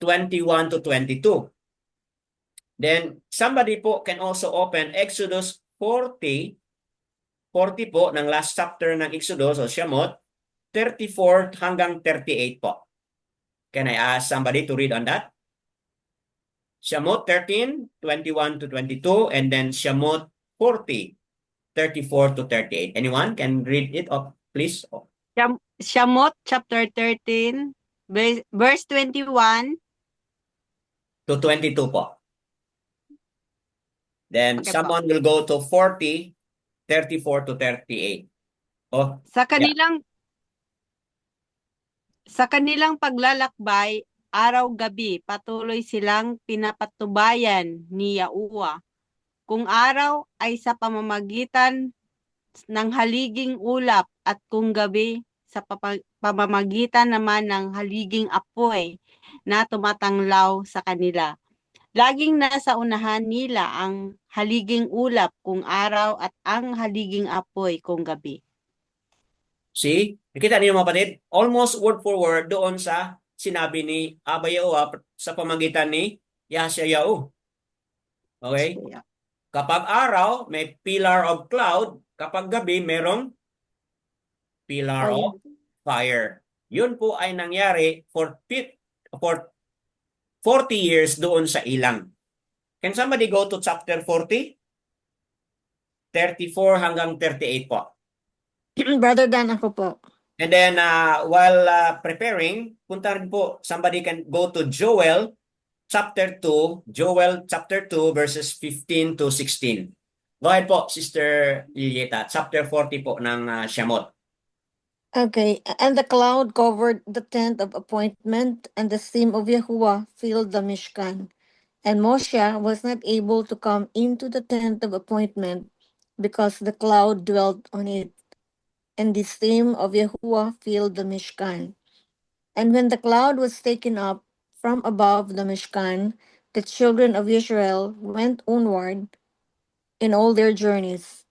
21 to 22. Then somebody po can also open Exodus 40 po ng last chapter ng Exodus o Shemot, 34 hanggang 38 po. Can I ask somebody to read on that? Shemot 13, 21 to 22, and then Shemot 40, 34 to 38. Anyone can read it up, please? Shamot chapter 13, verse 21. To 22 po. Then Okay po. someone will go to 40, 34 to 38. Oh, Sa kanilang paglalakbay, araw-gabi patuloy silang pinapatubayan ni Yahuwah. Kung araw ay sa pamamagitan ng haliging ulap at kung gabi sa pamamagitan naman ng haliging apoy na tumatanglaw sa kanila. Laging nasa unahan nila ang haliging ulap kung araw at ang haliging apoy kung gabi. see? Nakita niyo mga kapatid? Almost word for word doon sa sinabi ni Abba Yahuwah sa pamagitan ni Yashayahu. Okay? Kapag araw, may pillar of cloud. Kapag gabi, merong pillar of fire. Yun po ay nangyari for 40 years doon sa ilang. Can somebody go to chapter 40? 34 hanggang 38 po. Brother Dan, ako po. And then while preparing, punta rin po, somebody can go to Joel chapter 2, verses 15 to 16. Go ahead po, Sister Lilieta. Chapter 40 po ng Shemot. Okay, and the cloud covered the tent of appointment, and the steam of Yahuwah filled the Mishkan. And Moshe was not able to come into the tent of appointment, because the cloud dwelt on it, and the steam of Yahuwah filled the Mishkan. And when the cloud was taken up from above the Mishkan, the children of Israel went onward in all their journeys.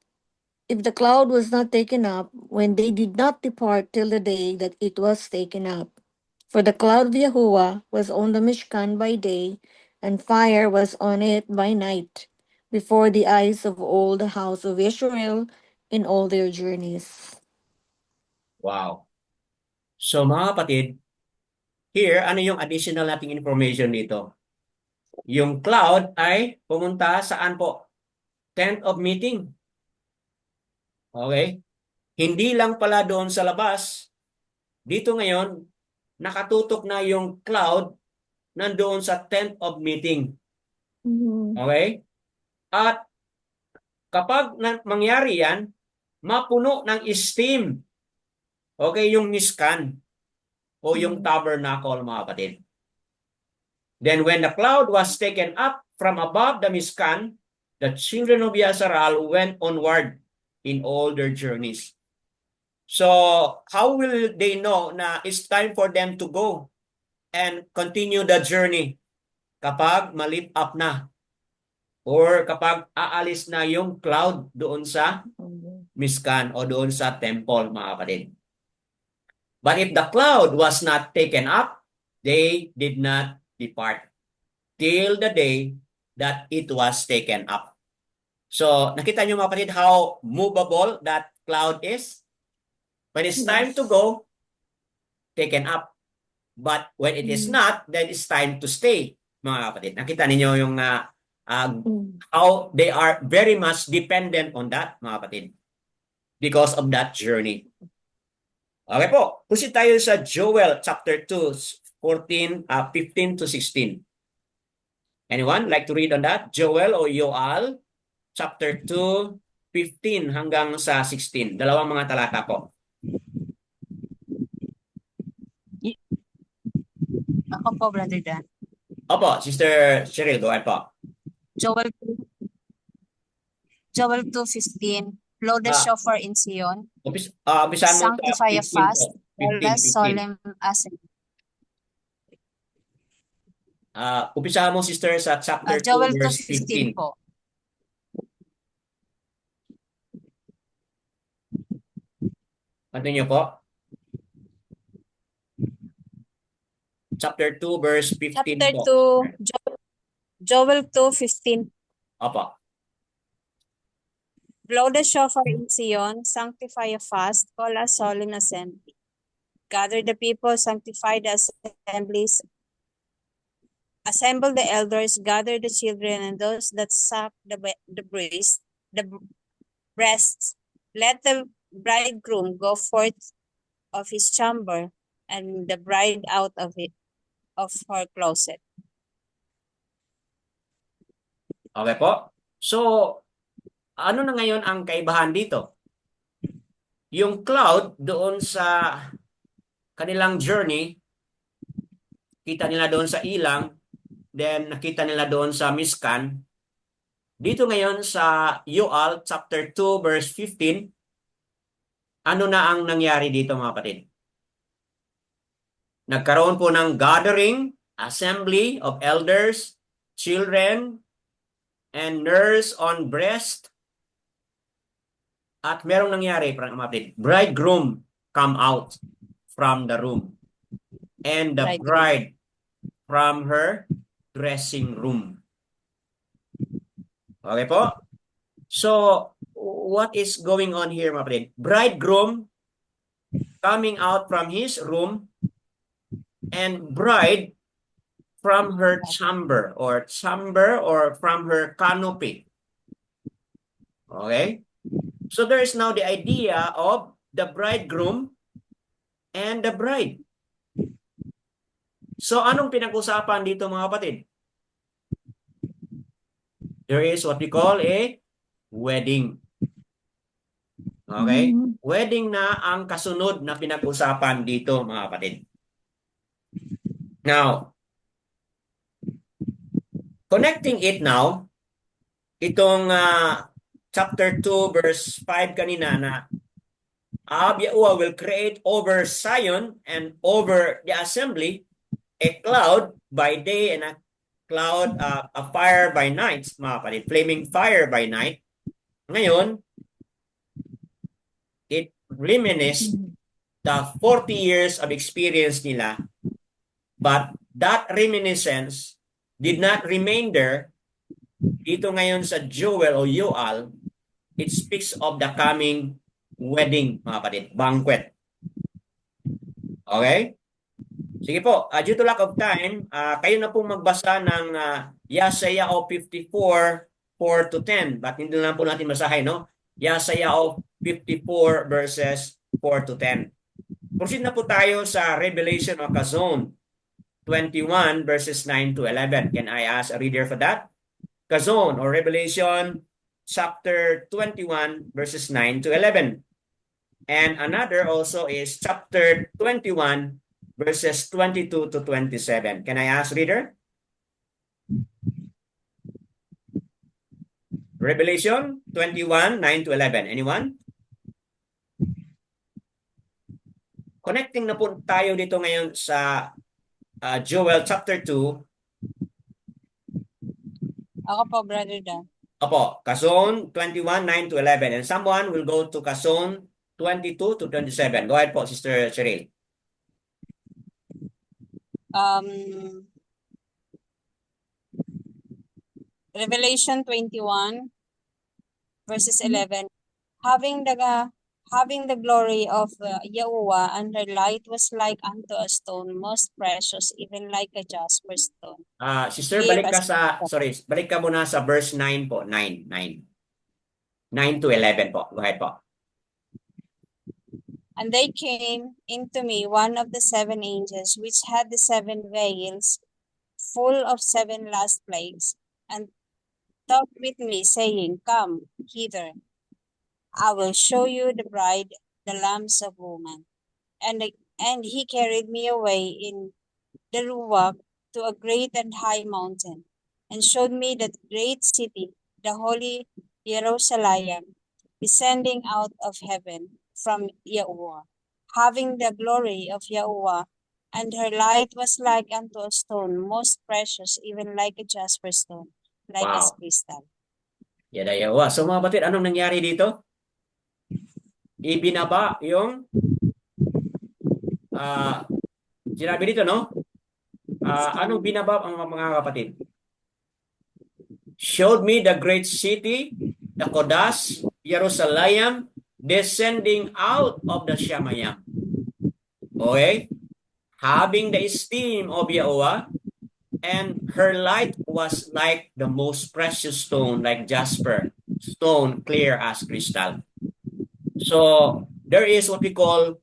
If the cloud was not taken up, when they did not depart till the day that it was taken up. For the cloud of Yahuwah was on the Mishkan by day, and fire was on it by night, before the eyes of all the house of Israel in all their journeys. Wow. So mga kapatid, here, ano yung additional nating information dito? Yung cloud ay pumunta saan po? Tent of meeting. Okay? Hindi lang pala doon sa labas. Dito ngayon, nakatutok na yung cloud nandoon sa tent of meeting. Okay? At kapag mangyari yan, mapuno ng steam. Okay, yung Mishkan o yung tabernacle, mga kapatid. Then when the cloud was taken up from above the Mishkan, the children of Yasharal went onward in all their journeys. So, how will they know na it's time for them to go and continue the journey? Kapag malip up na or kapag aalis na yung cloud doon sa Mishkan o doon sa temple, mga kapatid. But if the cloud was not taken up, they did not depart till the day that it was taken up. So, nakita nyo mga kapatid how movable that cloud is? When it's time to go, taken up. But when it is not, then it's time to stay, mga kapatid. Nakita ninyo yung how they are very much dependent on that, mga kapatid. Because of that journey. Okay po, proceed tayo sa Joel chapter 2, 15 to 16. Anyone like to read on that? Joel o Yoal, chapter 2, 15 hanggang sa 16. Dalawang mga talata po. Ako po, Brother Dan. Opo, Sister Cheryl, go ahead po. Joel 2:15. Blow the Ah. shofar in Zion. Umpisahan mo sa Sanctify a 15 fast. po. Hold 15, a solemn assembly. Umpisahan mo, Sister, sa chapter 2, Joel verse 15. 2:15 po. Continue po. Chapter 2, verse 15 Chapter po. 2, Joel 2:15. Opo. Blow the shofar in Zion, sanctify a fast, call a solemn assembly. Gather the people, sanctify the assemblies. Assemble the elders, gather the children and those that suck the breasts. Let the bridegroom go forth of his chamber, and the bride out of her closet. Okay po. So, ano na ngayon ang kaibahan dito? Yung cloud doon sa kanilang journey, kita nila doon sa ilang, then nakita nila doon sa Miskan. Dito ngayon sa Yoel chapter 2 verse 15, ano na ang nangyari dito mga kapatid? Nagkaroon po ng gathering, assembly of elders, children, and nurse on breast. At merong nangyari, mga kapatid. Bridegroom come out from the room. And the bride from her dressing room. Okay po? So, what is going on here, mga kapatid? Bridegroom coming out from his room and bride from her chamber or from her canopy. Okay? So there is now the idea of the bridegroom and the bride. So anong pinag-usapan dito mga kapatid? There is what we call a wedding. Okay? Wedding na ang kasunod na pinag-usapan dito mga kapatid. Now, connecting it now, itong chapter 2 verse 5 kanina na Yahuwah will create over Zion and over the assembly a cloud by day and a cloud, a fire by night, mga kapatid, flaming fire by night. Ngayon, it reminisced the 40 years of experience nila, but that reminiscence did not remain there. Dito ngayon sa Joel o Yoel, it speaks of the coming wedding, mga kapatid, banquet. Okay? Sige po, due to lack of time, kayo na pong magbasa ng Yesaya 54, 4-10. But hindi lang po natin basahin, no? Yesaya 54 verses 4-10. Proceed na po tayo sa Revelation o Kazon 21 verses 9-11. Can I ask a reader for that? Kazon or Revelation chapter 21 verses 9-11. And another also is chapter 21 verses 22-27. Can I ask reader? Revelation 21, 9-11. Anyone? Connecting na po tayo dito ngayon sa Joel chapter 2. Ako po, Brother Dan. Opo, Kazon 21, 9-11. And someone will go to Kazon 22-27. Go ahead po, Sister Cheryl. Revelation 21 verses 11. Having the glory of Yahuwah, and her light was like unto a stone most precious, even like a jasper stone. Sister, balik ka muna sa verse 9 po. 9 to 11 po. Go ahead po. And they came into me one of the seven angels which had the seven vials, full of 7 last plagues, and talked with me, saying, Come hither, I will show you the bride, the lambs of woman. And he carried me away in the ruach to a great and high mountain, and showed me the great city, the holy Jerusalem, descending out of heaven from Yahuwah, having the glory of Yahuwah, and her light was like unto a stone, most precious, even like a jasper stone, like as Wow. crystal. Yada yawa. So mga kapatid, anong nangyari dito? Ibinaba yung sinabi dito, no? Anong binaba ang mga kapatid? Showed me the great city, the Kodas, Jerusalem, descending out of the Shamayam. Okay? Having the esteem of Yahuwah, and her light was like the most precious stone, like jasper, stone clear as crystal. So, there is what we call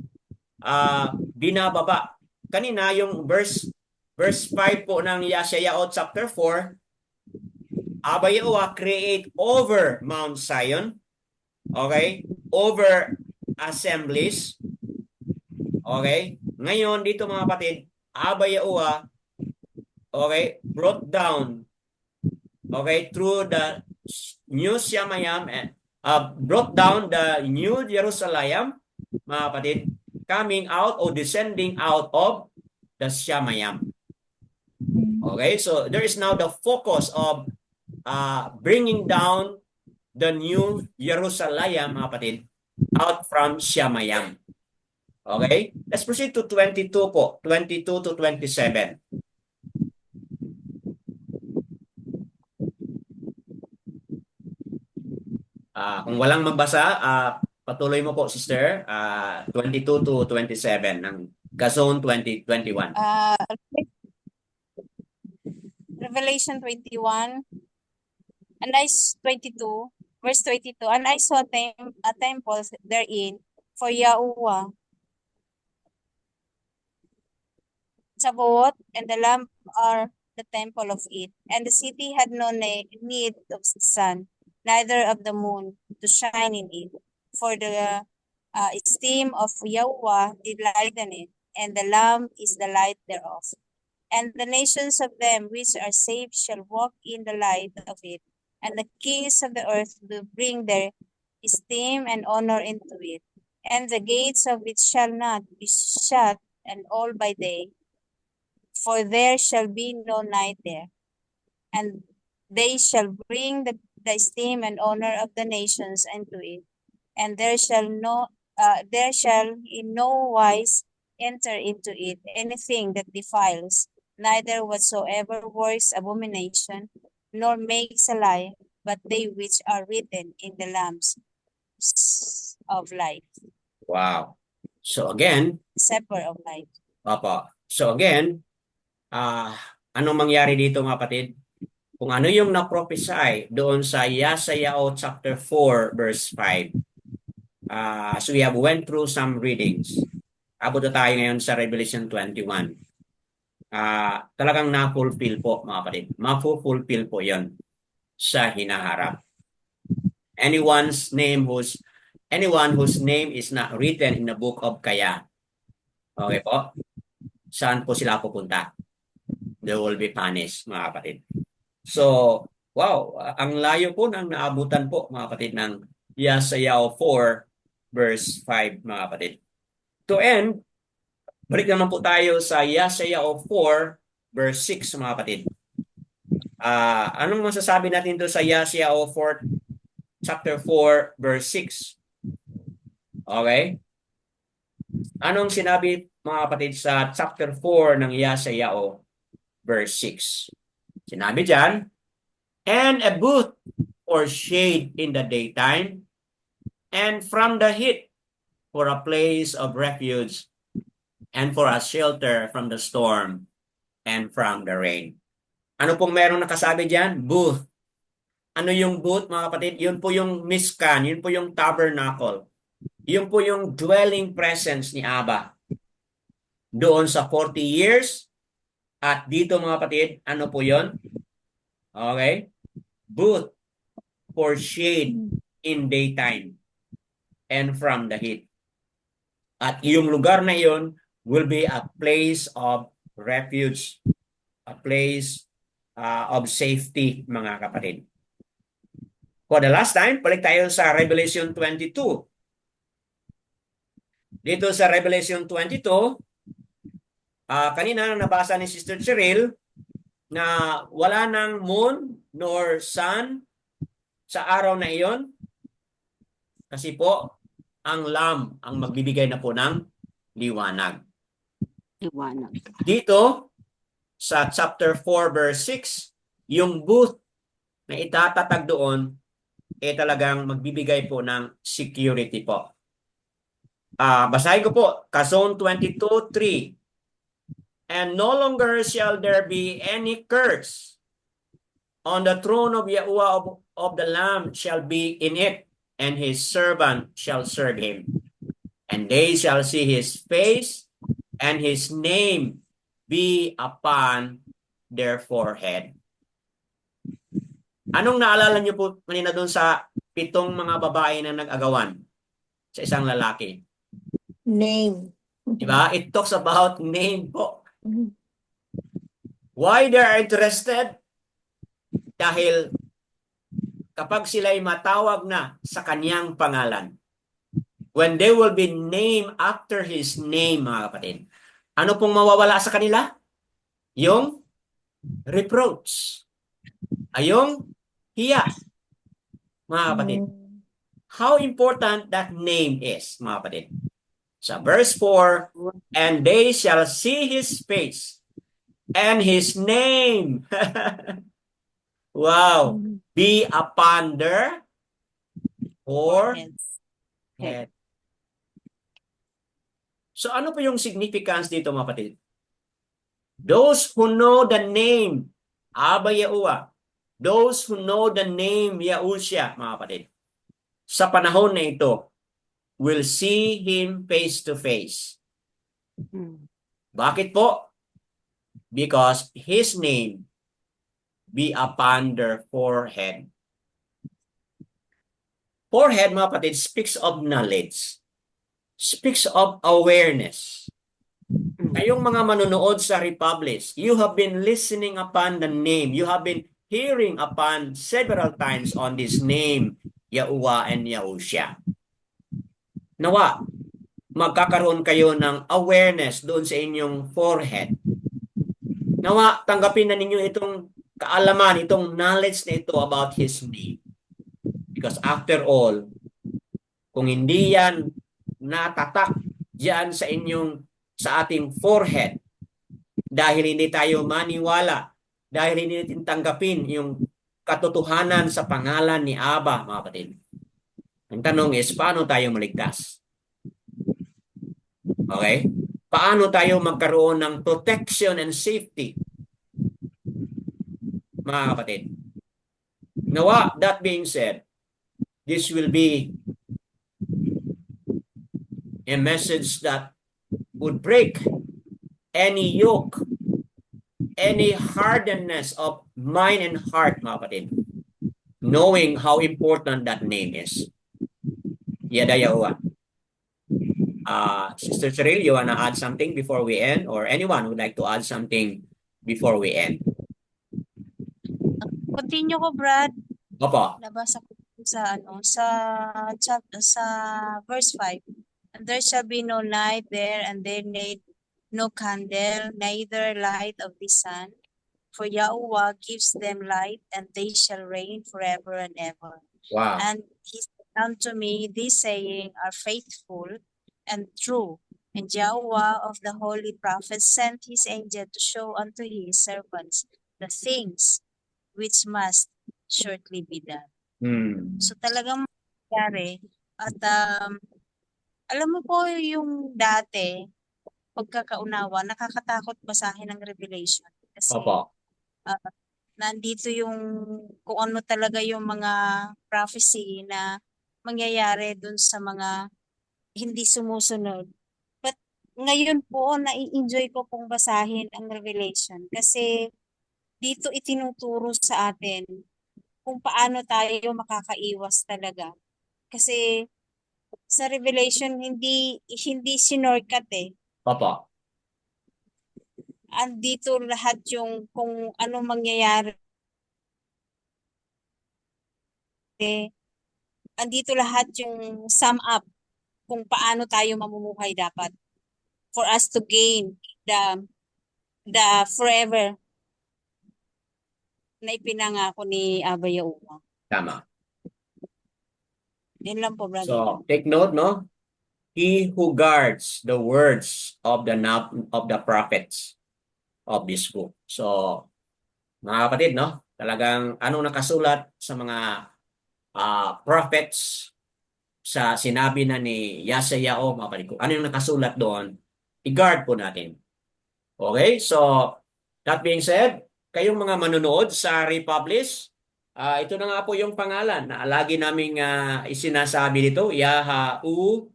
binababa. Kanina, yung verse 5 po ng Yeshayahu chapter 4, Abba Yahuwah create over Mount Zion, okay? Over assemblies, okay? Ngayon, dito mga kapatid, Abba Yahuwah, okay, brought down, okay, through the New Shamayam, and brought down the New Jerusalem, mga kapatid, coming out or descending out of the Shamayam. Okay, so there is now the focus of bringing down the New Jerusalem, mga kapatid, out from Shamayam. Okay, let's proceed to 22 po, 22 to 27. Kung walang mabasa, patuloy mo po, sister. 22 to 27 ng Gazon 2021. Revelation 21, and 22, verse 22, and I saw a temple therein for Yahuwah, Sabaoth, and the Lamb are the temple of it. And the city had no need of the sun, neither of the moon, to shine in it. For the esteem of Yahuwah did lighten it, and the Lamb is the light thereof. And the nations of them which are saved shall walk in the light of it, and the kings of the earth will bring their esteem and honor into it. And the gates of it shall not be shut, and all by day, for there shall be no night there. And they shall bring the esteem and honor of the nations into it, and there shall in no wise enter into it anything that defiles, neither whatsoever works abomination, nor makes a lie, but they which are written in the Lamb's of life. Wow. So again, Supper of life. Papa. So again, anong mangyari dito mga kapatid? Kung ano yung na-prophesy doon sa Yeshayahu chapter 4 verse 5. So we have went through some readings. Abot na tayo ngayon sa Revelation 21. Talagang na-fulfill po mga kapatid. Ma-fulfill po yon sa hinaharap. Anyone whose name is not written in the book of Kaya. Okay po? Saan po sila pupunta? They will be punished, mga kapatid. So, wow, ang layo po ng naabutan po, mga kapatid, ng Yeshayahu 4 verse 5, mga kapatid. To end, balik naman po tayo sa Yeshayahu 4 verse 6, mga kapatid. Anong masasabi natin doon sa Yeshayahu 4 chapter 4 verse 6? Okay? Anong sinabi, mga kapatid, sa chapter 4 ng Yeshayahu verse 6? Sinabi dyan, and a booth for shade in the daytime, and from the heat for a place of refuge, and for a shelter from the storm and from the rain. Ano pong merong nakasabi dyan? Booth. Ano yung booth, mga kapatid? Yun po yung Mishkan, yun po yung tabernacle. Yun po yung dwelling presence ni Abba. Doon sa 40 years At dito mga kapatid, ano po yon? Okay? Booth for shade in daytime and from the heat. At yung lugar na yon will be a place of refuge, a place of safety, mga kapatid. For the last time, balik tayo sa Revelation 22. Dito sa Revelation 22, kanina nabasa ni Sister Cheryl na wala nang moon nor sun sa araw na iyon kasi po ang Lamb ang magbibigay na po ng liwanag. Liwanag. Dito sa chapter 4 verse 6, yung booth na itatatag doon talagang magbibigay po ng security po. Basahin ko po, Zone 22:3. And no longer shall there be any curse. On the throne of Yahuwah of the Lamb shall be in it, and his servant shall serve him. And they shall see his face, and his name be upon their forehead. Anong naalala niyo po kanina doon sa 7 mga babae na nag-agawan sa isang lalaki? Name. Diba? It talks about name po. Why they are interested? Dahil kapag sila'y matawag na sa kanyang pangalan, when they will be named after his name, mga kapatid, ano pong mawawala sa kanila? Yung reproach. Yung hiya, mga kapatid. How important that name is, mga kapatid. Sa verse 4, and they shall see his face, and his name, wow, be upon their forehead. So ano po yung significance dito, mga kapatid? Those who know the name Abba Yahuwah, those who know the name Yahushua, mga kapatid, sa panahon na ito, will see him face to face. Bakit po? Because his name be upon their forehead. Forehead, mga kapatid, speaks of knowledge, speaks of awareness. Kayong mga manonood sa Republic, you have been listening upon the name. You have been hearing upon several times on this name, Yahuwah and Yahushua. Nawa, magkakaroon kayo ng awareness doon sa inyong forehead. Nawa, tanggapin na ninyo itong kaalaman, itong knowledge na ito about his name. Because after all, kung hindi yan natatak diyan sa ating forehead, dahil hindi tayo maniwala, dahil hindi natin tanggapin yung katotohanan sa pangalan ni Abba, mga kapatid. Ang tanong is, paano tayo maligtas? Okay? Paano tayo magkaroon ng protection and safety? Mga kapatid. Nawa, that being said, this will be a message that would break any yoke, any hardness of mind and heart, mga kapatid, knowing how important that name is. Yada Yahuwah. Sister Cheryl, you want to add something before we end? Or anyone would like to add something before we end? Continue ko, Brad. Opo. Nabasa ko sa verse 5. And there shall be no night there, and there need no candle, neither light of the sun. For Yahuwah gives them light, and they shall reign forever and ever. Wow. And he said unto me, this saying are faithful and true. And Yahuwah of the holy prophets sent his angel to show unto his servants the things which must shortly be done. So talagang mangyari. At alam mo po yung dati, pagkakaunawa, nakakatakot basahin ng Revelation. Kasi Opo. nandito yung kung ano talaga yung mga prophecy na mangyayari dun sa mga hindi sumusunod. But ngayon po, nai-enjoy ko pong basahin ang Revelation kasi dito itinuturo sa atin kung paano tayo makakaiwas talaga. Kasi sa Revelation, hindi sinorkat eh. Opo. Andito lahat yung kung anong mangyayari. Andito lahat yung sum up kung paano tayo mamumuhay dapat for us to gain the forever na ipinangako ni Aba Yauma. Tama. Yan lang po, brother. So, take note, no? He who guards the words of the prophets of this book. So, mga kapatid, no? Talagang anong nakasulat sa mga prophets sa sinabi na ni Yeshayahu, mga kapatid ko, ano yung nakasulat doon, i-guard po natin. Okay? So, that being said, kayong mga manonood sa Republish, ito na nga po yung pangalan na lagi naming isinasabi dito, Yahahu,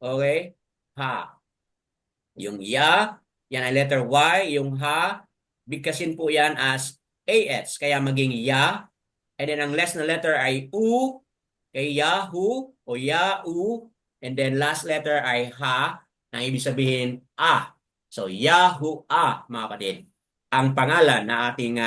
okay? Ha. Yung Ya, yan ay letter Y, yung Ha, bigkasin po yan as AS, kaya maging Ya. And then ang last na letter ay U, kay Yahoo o Yahoo, and then last letter ay Ha, na ibig sabihin A. So, Yahuwah, mga kapatid, ang pangalan na ating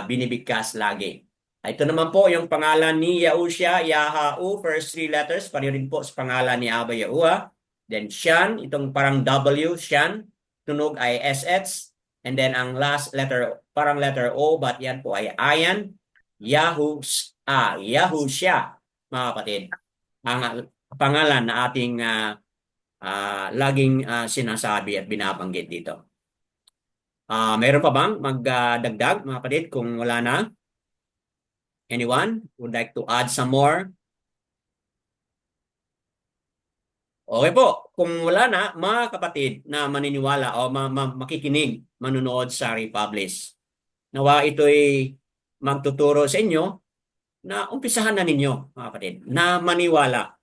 binibigkas lagi. Ito naman po yung pangalan ni Yahusha, Yahahu, first three letters, pareho rin po sa pangalan ni Aba Yahuwah. Then Shan, itong parang W, Shan, tunog ay SX. And then ang last letter, parang letter O, but yan po ay Ayan, Yahusha, mga kapatid. Ang pangalan na ating laging sinasabi at binabanggit dito. Mayroon pa bang magdagdag, mga kapatid, kung wala na? Anyone would like to add some more? Okay po, kung wala na, mga kapatid na maniniwala o makikinig, manunood sa Republish, nawa ito'y magtuturo sa inyo na umpisahan na ninyo, mga kapatid, na maniwala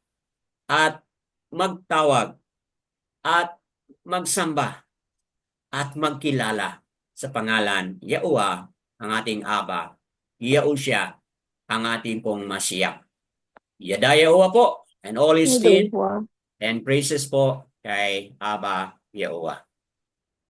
at magtawag at magsamba at magkilala sa pangalan Yahuwah, ang ating Aba, Yahusha, ang ating pong Mashiach. Yada Yahuwah po, and all His name and praises po kay Aba Yahuwah.